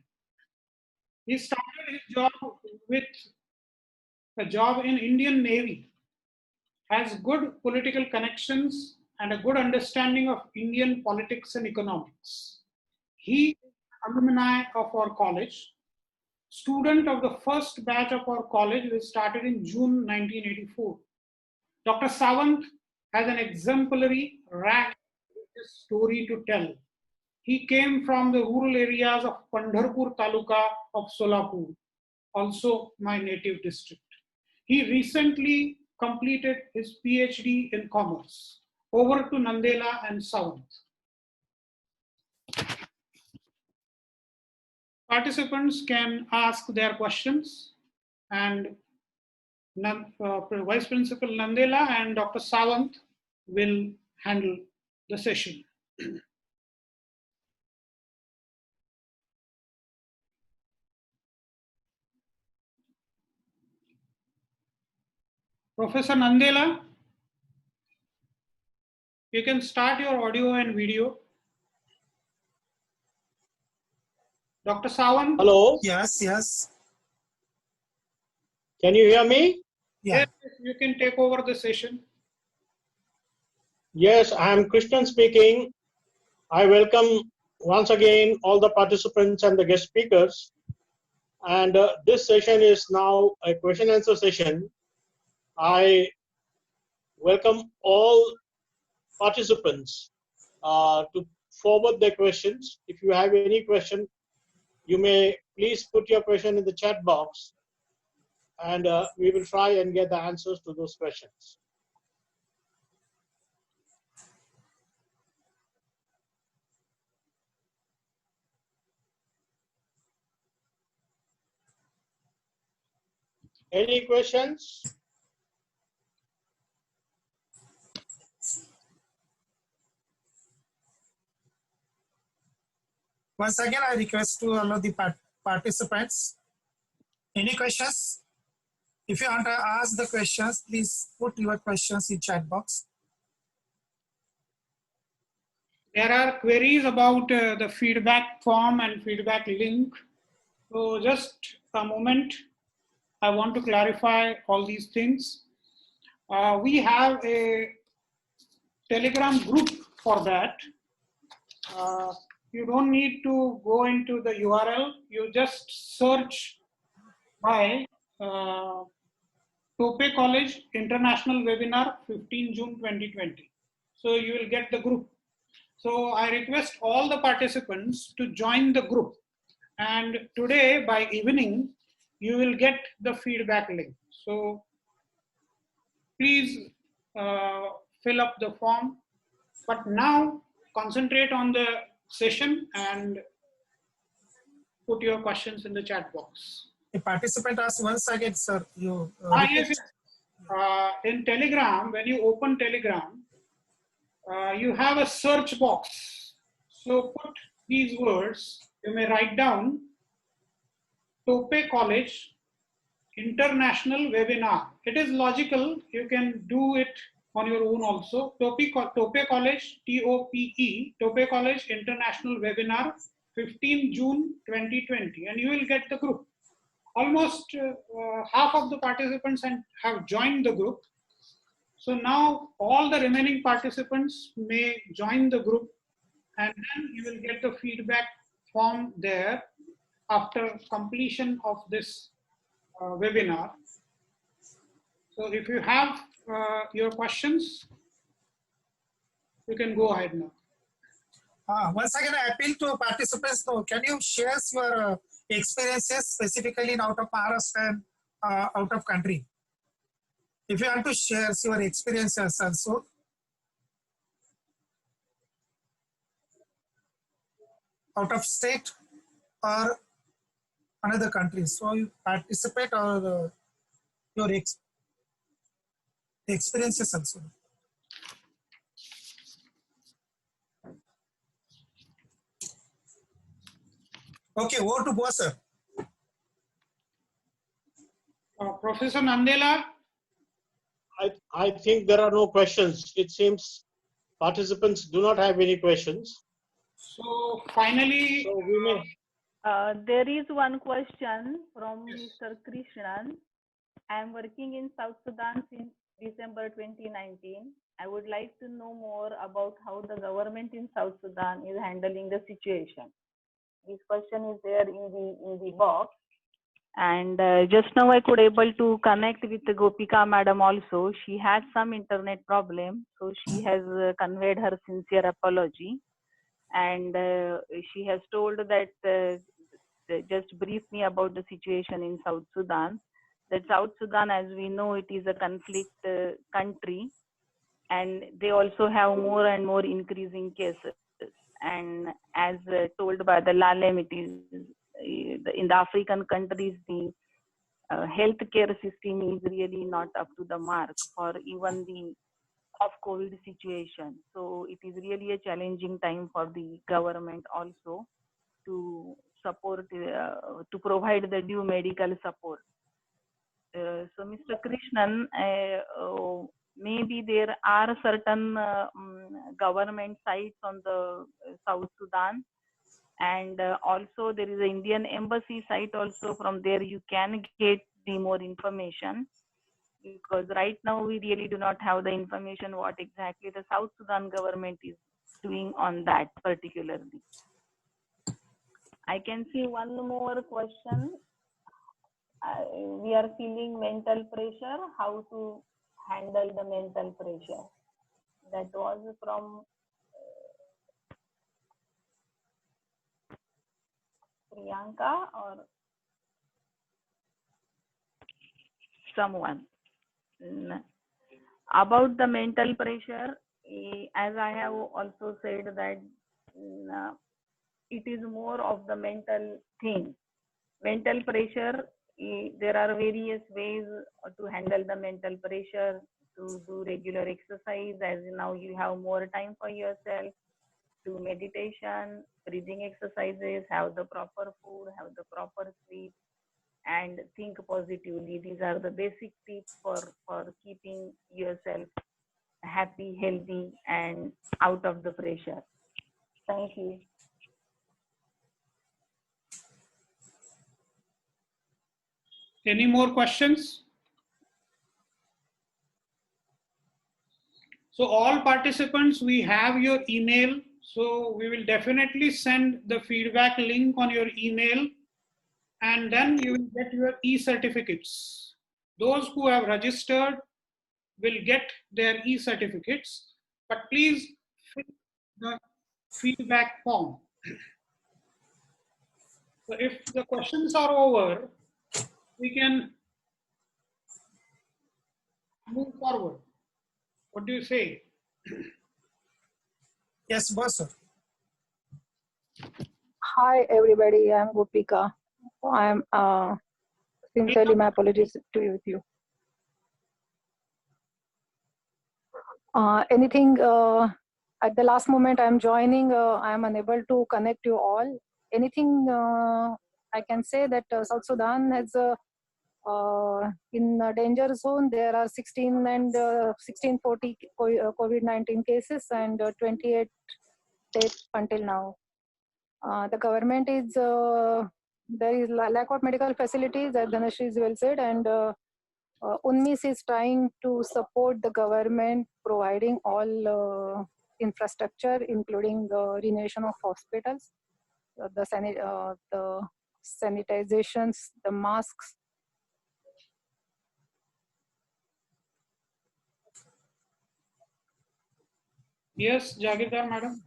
Speaker 5: He started his job with a job in Indian Navy, has good political connections and a good understanding of Indian politics and economics. He is alumni of our college, student of the first batch of our college, which started in June 1984. Dr. Sawant has an exemplary rag story to tell. He came from the rural areas of Pandharpur Taluka of Solapur, also my native district. He recently completed his PhD in commerce. Over to Nandela and Sawant. Participants can ask their questions, and Vice Principal Nandela and Dr. Sawant will handle the session. Professor Nandela, you can start your audio and video. Dr. Sawant?
Speaker 3: Hello? Yes, yes.
Speaker 17: Can you hear me?
Speaker 3: Yeah.
Speaker 5: Yes, you can take over the session.
Speaker 17: Yes, I am Krishnan speaking. I welcome once again all the participants and the guest speakers. And this session is now a question answer session. I welcome all participants to forward their questions. If you have any question, you may please put your question in the chat box, and we will try and get the answers to those questions. Any questions?
Speaker 3: Once again, I request to all of the participants. Any questions? If you want to ask the questions, please put your questions in chat box.
Speaker 5: There are queries about the feedback form and feedback link. So just a moment. I want to clarify all these things. We have a Telegram group for that. You don't need to go into the URL. You just search by Tope College International Webinar 15 June 2020. So you will get the group. So I request all the participants to join the group and today by evening, you will get the feedback link. So please fill up the form. But now concentrate on the session and put your questions in the chat box.
Speaker 3: A participant asked once again, sir. You
Speaker 5: Yes. In Telegram, when you open Telegram, you have a search box. So put these words. You may write down Tope College International Webinar. It is logical. You can do it on your own also. Tope College, T-O-P-E, Tope College International Webinar, 15 June 2020, and you will get the group. Almost half of the participants have joined the group. So now all the remaining participants may join the group, and then you will get the feedback form there after completion of this webinar. So if you have your questions, you can go ahead now.
Speaker 3: Once again, I appeal to participants. So can you share your experiences specifically in out of Maharashtra and out of country? If you want to share your experiences also. Out of state or another country. So you participate or your experiences also. Okay, over to boss, sir.
Speaker 5: Professor Nandela?
Speaker 17: I think there are no questions. It seems participants do not have any questions.
Speaker 5: So finally,
Speaker 17: so we may.
Speaker 16: There is one question from Mr. Krishnan. I am working in South Sudan since December 2019. I would like to know more about how the government in South Sudan is handling the situation. This question is there in the box. And just now I could able to connect with the Gopika madam also. She had some internet problem. So she has conveyed her sincere apology. And she has told that just brief me about the situation in South Sudan. That South Sudan, as we know, it is a conflict country, and they also have more and more increasing cases. And as told by the Lealem, it is in the African countries, the healthcare system is really not up to the mark for even the of COVID situation. So it is really a challenging time for the government also to support, to provide the due medical support. So Mr. Krishnan, maybe there are certain government sites on the South Sudan, and also there is an Indian embassy site also. From there you can get the more information, because right now we really do not have the information what exactly the South Sudan government is doing on that particularly. I can see one more question. We are feeling mental pressure, how to handle the mental pressure. That was from Priyanka or someone. About the mental pressure, as I have also said that it is more of the mental thing. Mental pressure, there are various ways to handle the mental pressure, to do regular exercise, as now you have more time for yourself, do meditation, breathing exercises, have the proper food, have the proper sleep, and think positively. These are the basic tips for keeping yourself happy, healthy, and out of the pressure. Thank you.
Speaker 5: Any more questions? So all participants, we have your email. So we will definitely send the feedback link on your email, and then you will get your e-certificates. Those who have registered will get their e-certificates, but please fill the feedback form. So if the questions are over, we can move forward. What do you say?
Speaker 3: Yes, boss, sir.
Speaker 18: Hi, everybody. I'm Gopika. I'm sincerely my apologies to you with you. Anything at the last moment I'm joining, I'm unable to connect you all. Anything I can say that South Sudan has in a danger zone. There are 1640 COVID-19 cases and 28 deaths until now. The government is, there is lack of medical facilities, as Dhanush is well said, and UNMIS is trying to support the government, providing all infrastructure, including the renovation of hospitals, the sanitizations, the masks.
Speaker 5: Yes, Jahagirdar, madam.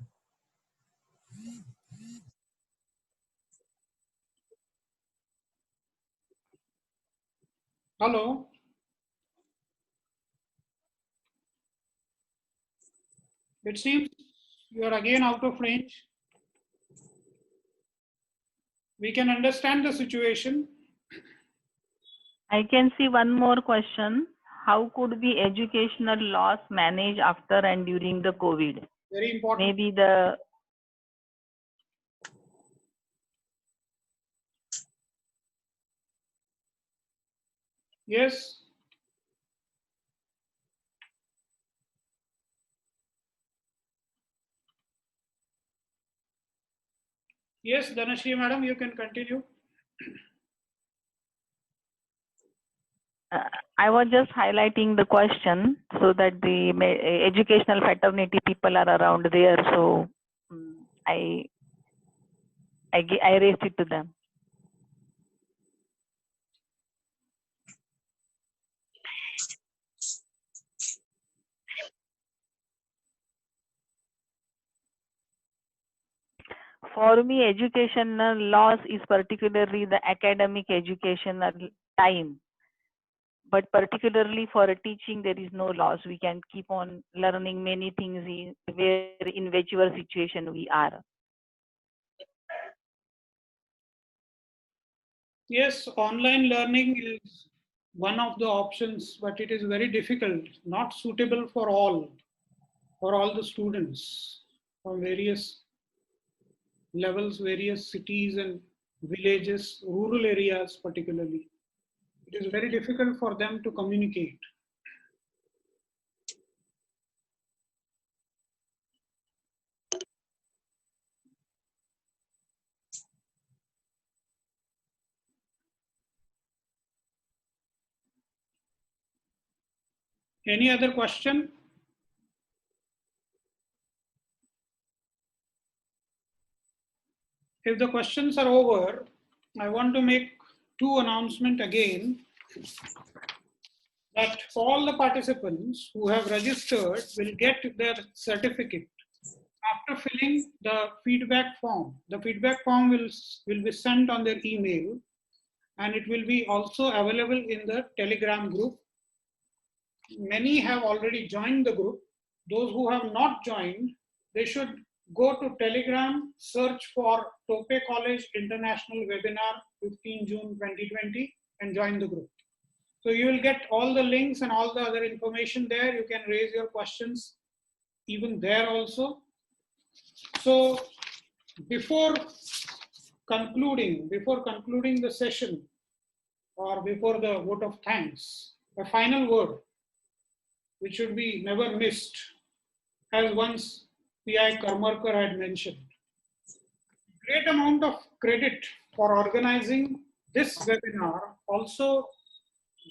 Speaker 5: Hello. It seems you are again out of range. We can understand the situation.
Speaker 16: I can see one more question. How could be educational loss managed after and during the COVID?
Speaker 5: Very important.
Speaker 16: Maybe the
Speaker 5: Yes. Yes, Dhanashri madam, you can continue.
Speaker 16: I was just highlighting the question so that the educational fraternity people are around there. So I raised it to them. For me, educational loss is particularly the academic educational time. But particularly for a teaching, there is no loss. We can keep on learning many things in whichever situation we are.
Speaker 5: Yes, online learning is one of the options, but it is very difficult, not suitable for all the students from various levels, various cities and villages, rural areas particularly. It is very difficult for them to communicate. Any other question? If the questions are over, I want to make two announcements again, that all the participants who have registered will get their certificate after filling the feedback form. The feedback form will be sent on their email, and it will be also available in the Telegram group. Many have already joined the group. Those who have not joined, they should go to Telegram, search for Tope College International Webinar 15 June 2020 and join the group. So you will get all the links and all the other information there. You can raise your questions even there also. So before concluding the session, or before the vote of thanks, a final word which should be never missed, as once P.I. Karmarkar had mentioned. Great amount of credit for organizing this webinar also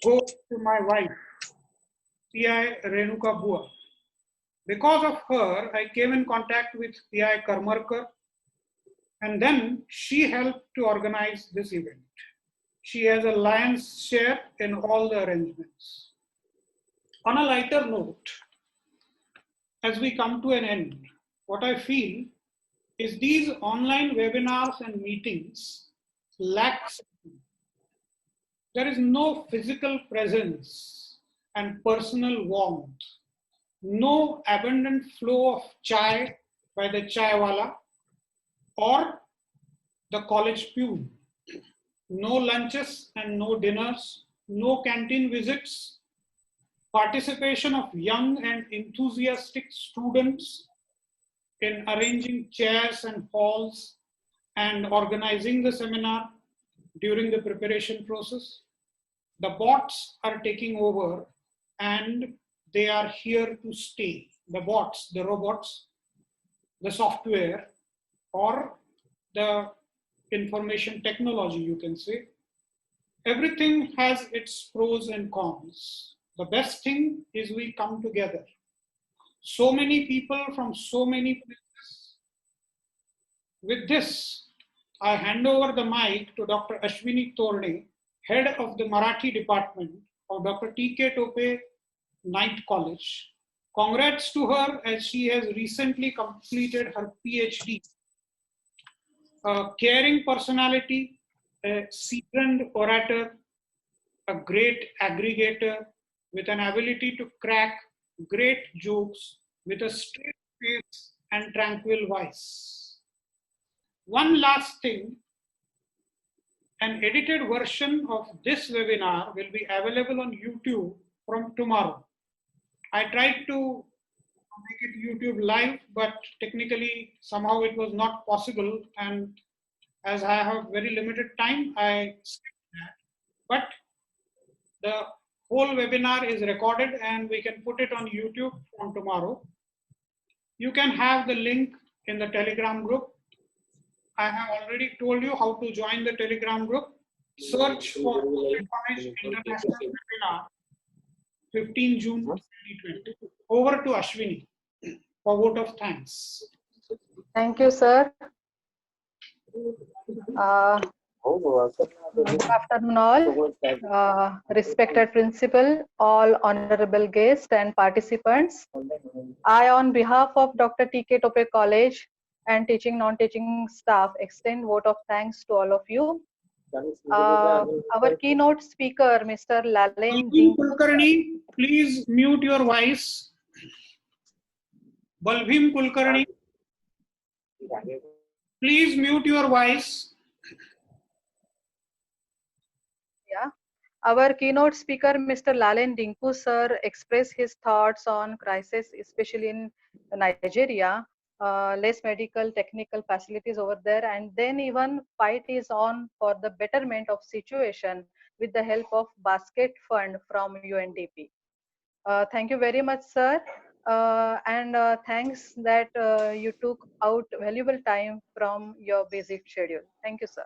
Speaker 5: goes to my wife, P.I. Renuka Bua. Because of her, I came in contact with P.I. Karmarkar, and then she helped to organize this event. She has a lion's share in all the arrangements. On a lighter note, as we come to an end, what I feel is these online webinars and meetings lacks. There is no physical presence and personal warmth. No abundant flow of chai by the chaiwala or the college pew. No lunches and no dinners, no canteen visits, participation of young and enthusiastic students in arranging chairs and halls and organizing the seminar during the preparation process. The bots are taking over and they are here to stay. The bots, the robots, the software, or the information technology, you can say. Everything has its pros and cons. The best thing is we come together. So many people from so many places. With this, I hand over the mic to Dr. Ashwini Torne, head of the Marathi department of Dr. T.K. Tope Knight College. Congrats to her as she has recently completed her PhD. A caring personality, a seasoned orator, a great aggregator with an ability to crack great jokes with a straight face and tranquil voice. One last thing, an edited version of this webinar will be available on YouTube from tomorrow. I tried to make it YouTube live, but technically somehow it was not possible, and as I have very limited time, I skipped that. But the whole webinar is recorded and we can put it on YouTube from tomorrow. You can have the link in the Telegram group. I have already told you how to join the Telegram group. Search for College International Webinar, 15 June 2020. Over to Ashwini for vote of thanks.
Speaker 18: Thank you, sir. Good afternoon all. Respected principal, all honorable guests and participants. I, on behalf of Dr. T.K. Tope College and teaching non-teaching staff, extend vote of thanks to all of you. Our keynote speaker, Mr. Lealem
Speaker 5: Dinku, please mute your voice. Balbhim Kulkarni, please mute your voice.
Speaker 18: Yeah. Our keynote speaker, Mr. Lealem Dinku, sir, expressed his thoughts on crisis, especially in Nigeria. Less medical, technical facilities over there, and then even fight is on for the betterment of situation with the help of basket fund from UNDP. Thank you very much, sir, and thanks that you took out valuable time from your busy schedule. Thank you, sir.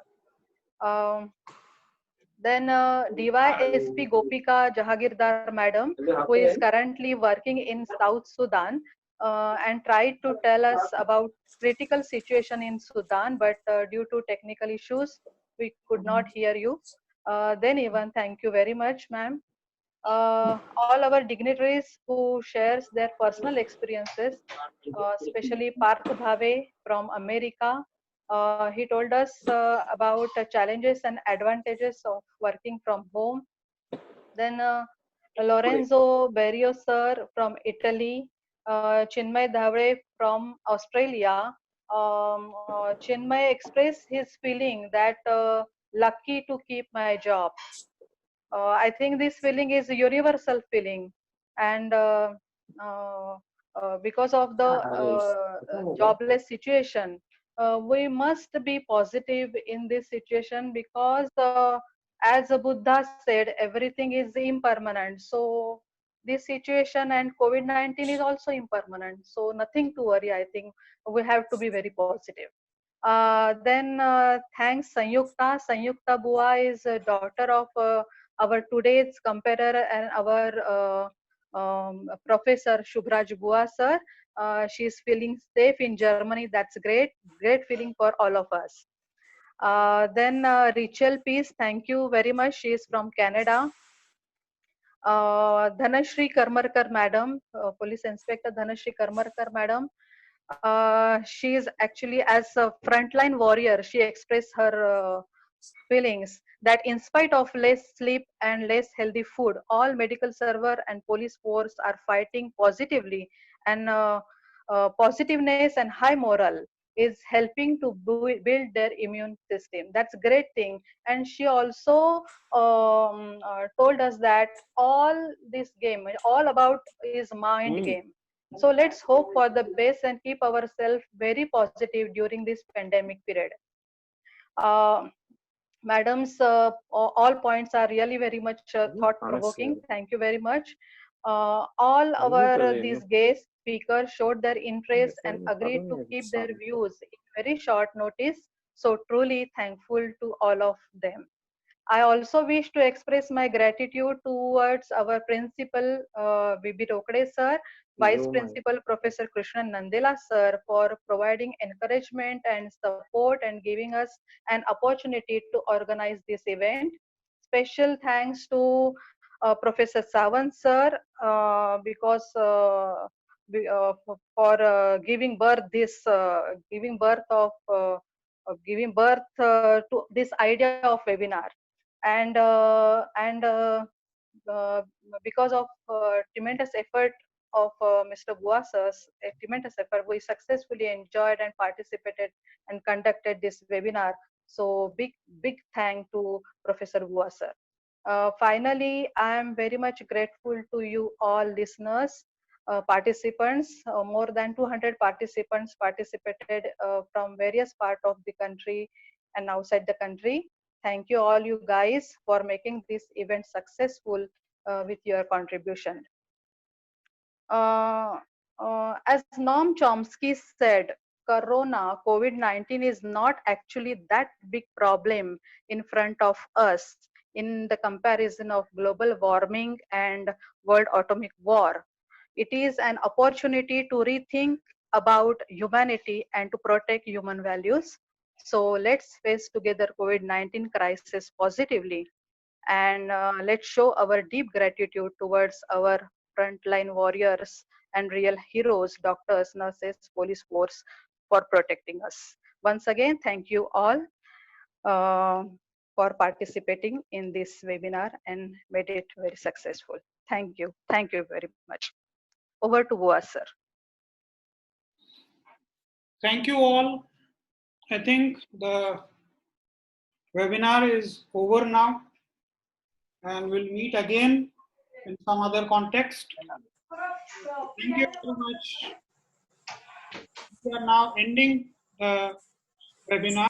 Speaker 18: Then DYSP Gopika Jahagirdar madam, who is currently working in South Sudan, and tried to tell us about critical situation in Sudan, but due to technical issues, we could not hear you. Then even thank you very much, ma'am. All our dignitaries who shares their personal experiences, especially Parth Bhave from America. He told us about challenges and advantages of working from home. Then Lorenzo Berio sir from Italy, Chinmay Dhawale from Australia. Chinmay expressed his feeling that lucky to keep my job. I think this feeling is a universal feeling, and because of the jobless situation, we must be positive in this situation, because as Buddha said, everything is impermanent. So this situation and COVID-19 is also impermanent. So nothing to worry. I think we have to be very positive. Then thanks Sanyukta. Sanyukta Bua is a daughter of our today's competitor and our Professor Shubhraj Bua sir. She is feeling safe in Germany. That's great feeling for all of us. Then Rachel Peace, thank you very much. She is from Canada. Dhanashri Karmarkar madam, Police Inspector Dhanashri Karmarkar madam. She is actually, as a frontline warrior, she expressed her
Speaker 19: feelings that in spite of less sleep and less healthy food, all medical server and police force are fighting positively, and positiveness and high moral is helping to build their immune system. That's a great thing. And she also told us that all this game, all about is mind game. So let's hope for the best and keep ourselves very positive during this pandemic period. Madams, all points are really very much thought-provoking. Thank you very much. All our these guest speakers showed their interest and agreed to keep their views in very short notice. So truly thankful to all of them. I also wish to express my gratitude towards our principal, B.B. Rokde sir, Vice Principal Professor Krishnan Nandela sir, for providing encouragement and support and giving us an opportunity to organize this event. Special thanks to Professor Sawant sir, because for giving birth to this idea of webinar. And because of tremendous effort of Mr. Buasa's tremendous effort, we successfully enjoyed and participated and conducted this webinar. So big thank to Professor Buasa. Finally, I am very much grateful to you all listeners, participants. More than 200 participants participated from various parts of the country and outside the country. Thank you all you guys for making this event successful with your contribution. As Noam Chomsky said, COVID-19 is not actually that big problem in front of us in the comparison of global warming and world atomic war. It is an opportunity to rethink about humanity and to protect human values. So let's face together COVID-19 crisis positively, and let's show our deep gratitude towards our frontline warriors and real heroes, doctors, nurses, police force, for protecting us. Once again, thank you all for participating in this webinar and made it very successful. Thank you very much. Over to Boaz sir.
Speaker 5: Thank you all. I think the webinar is over now, and we'll meet again in some other context. Thank you very much. We are now ending the webinar.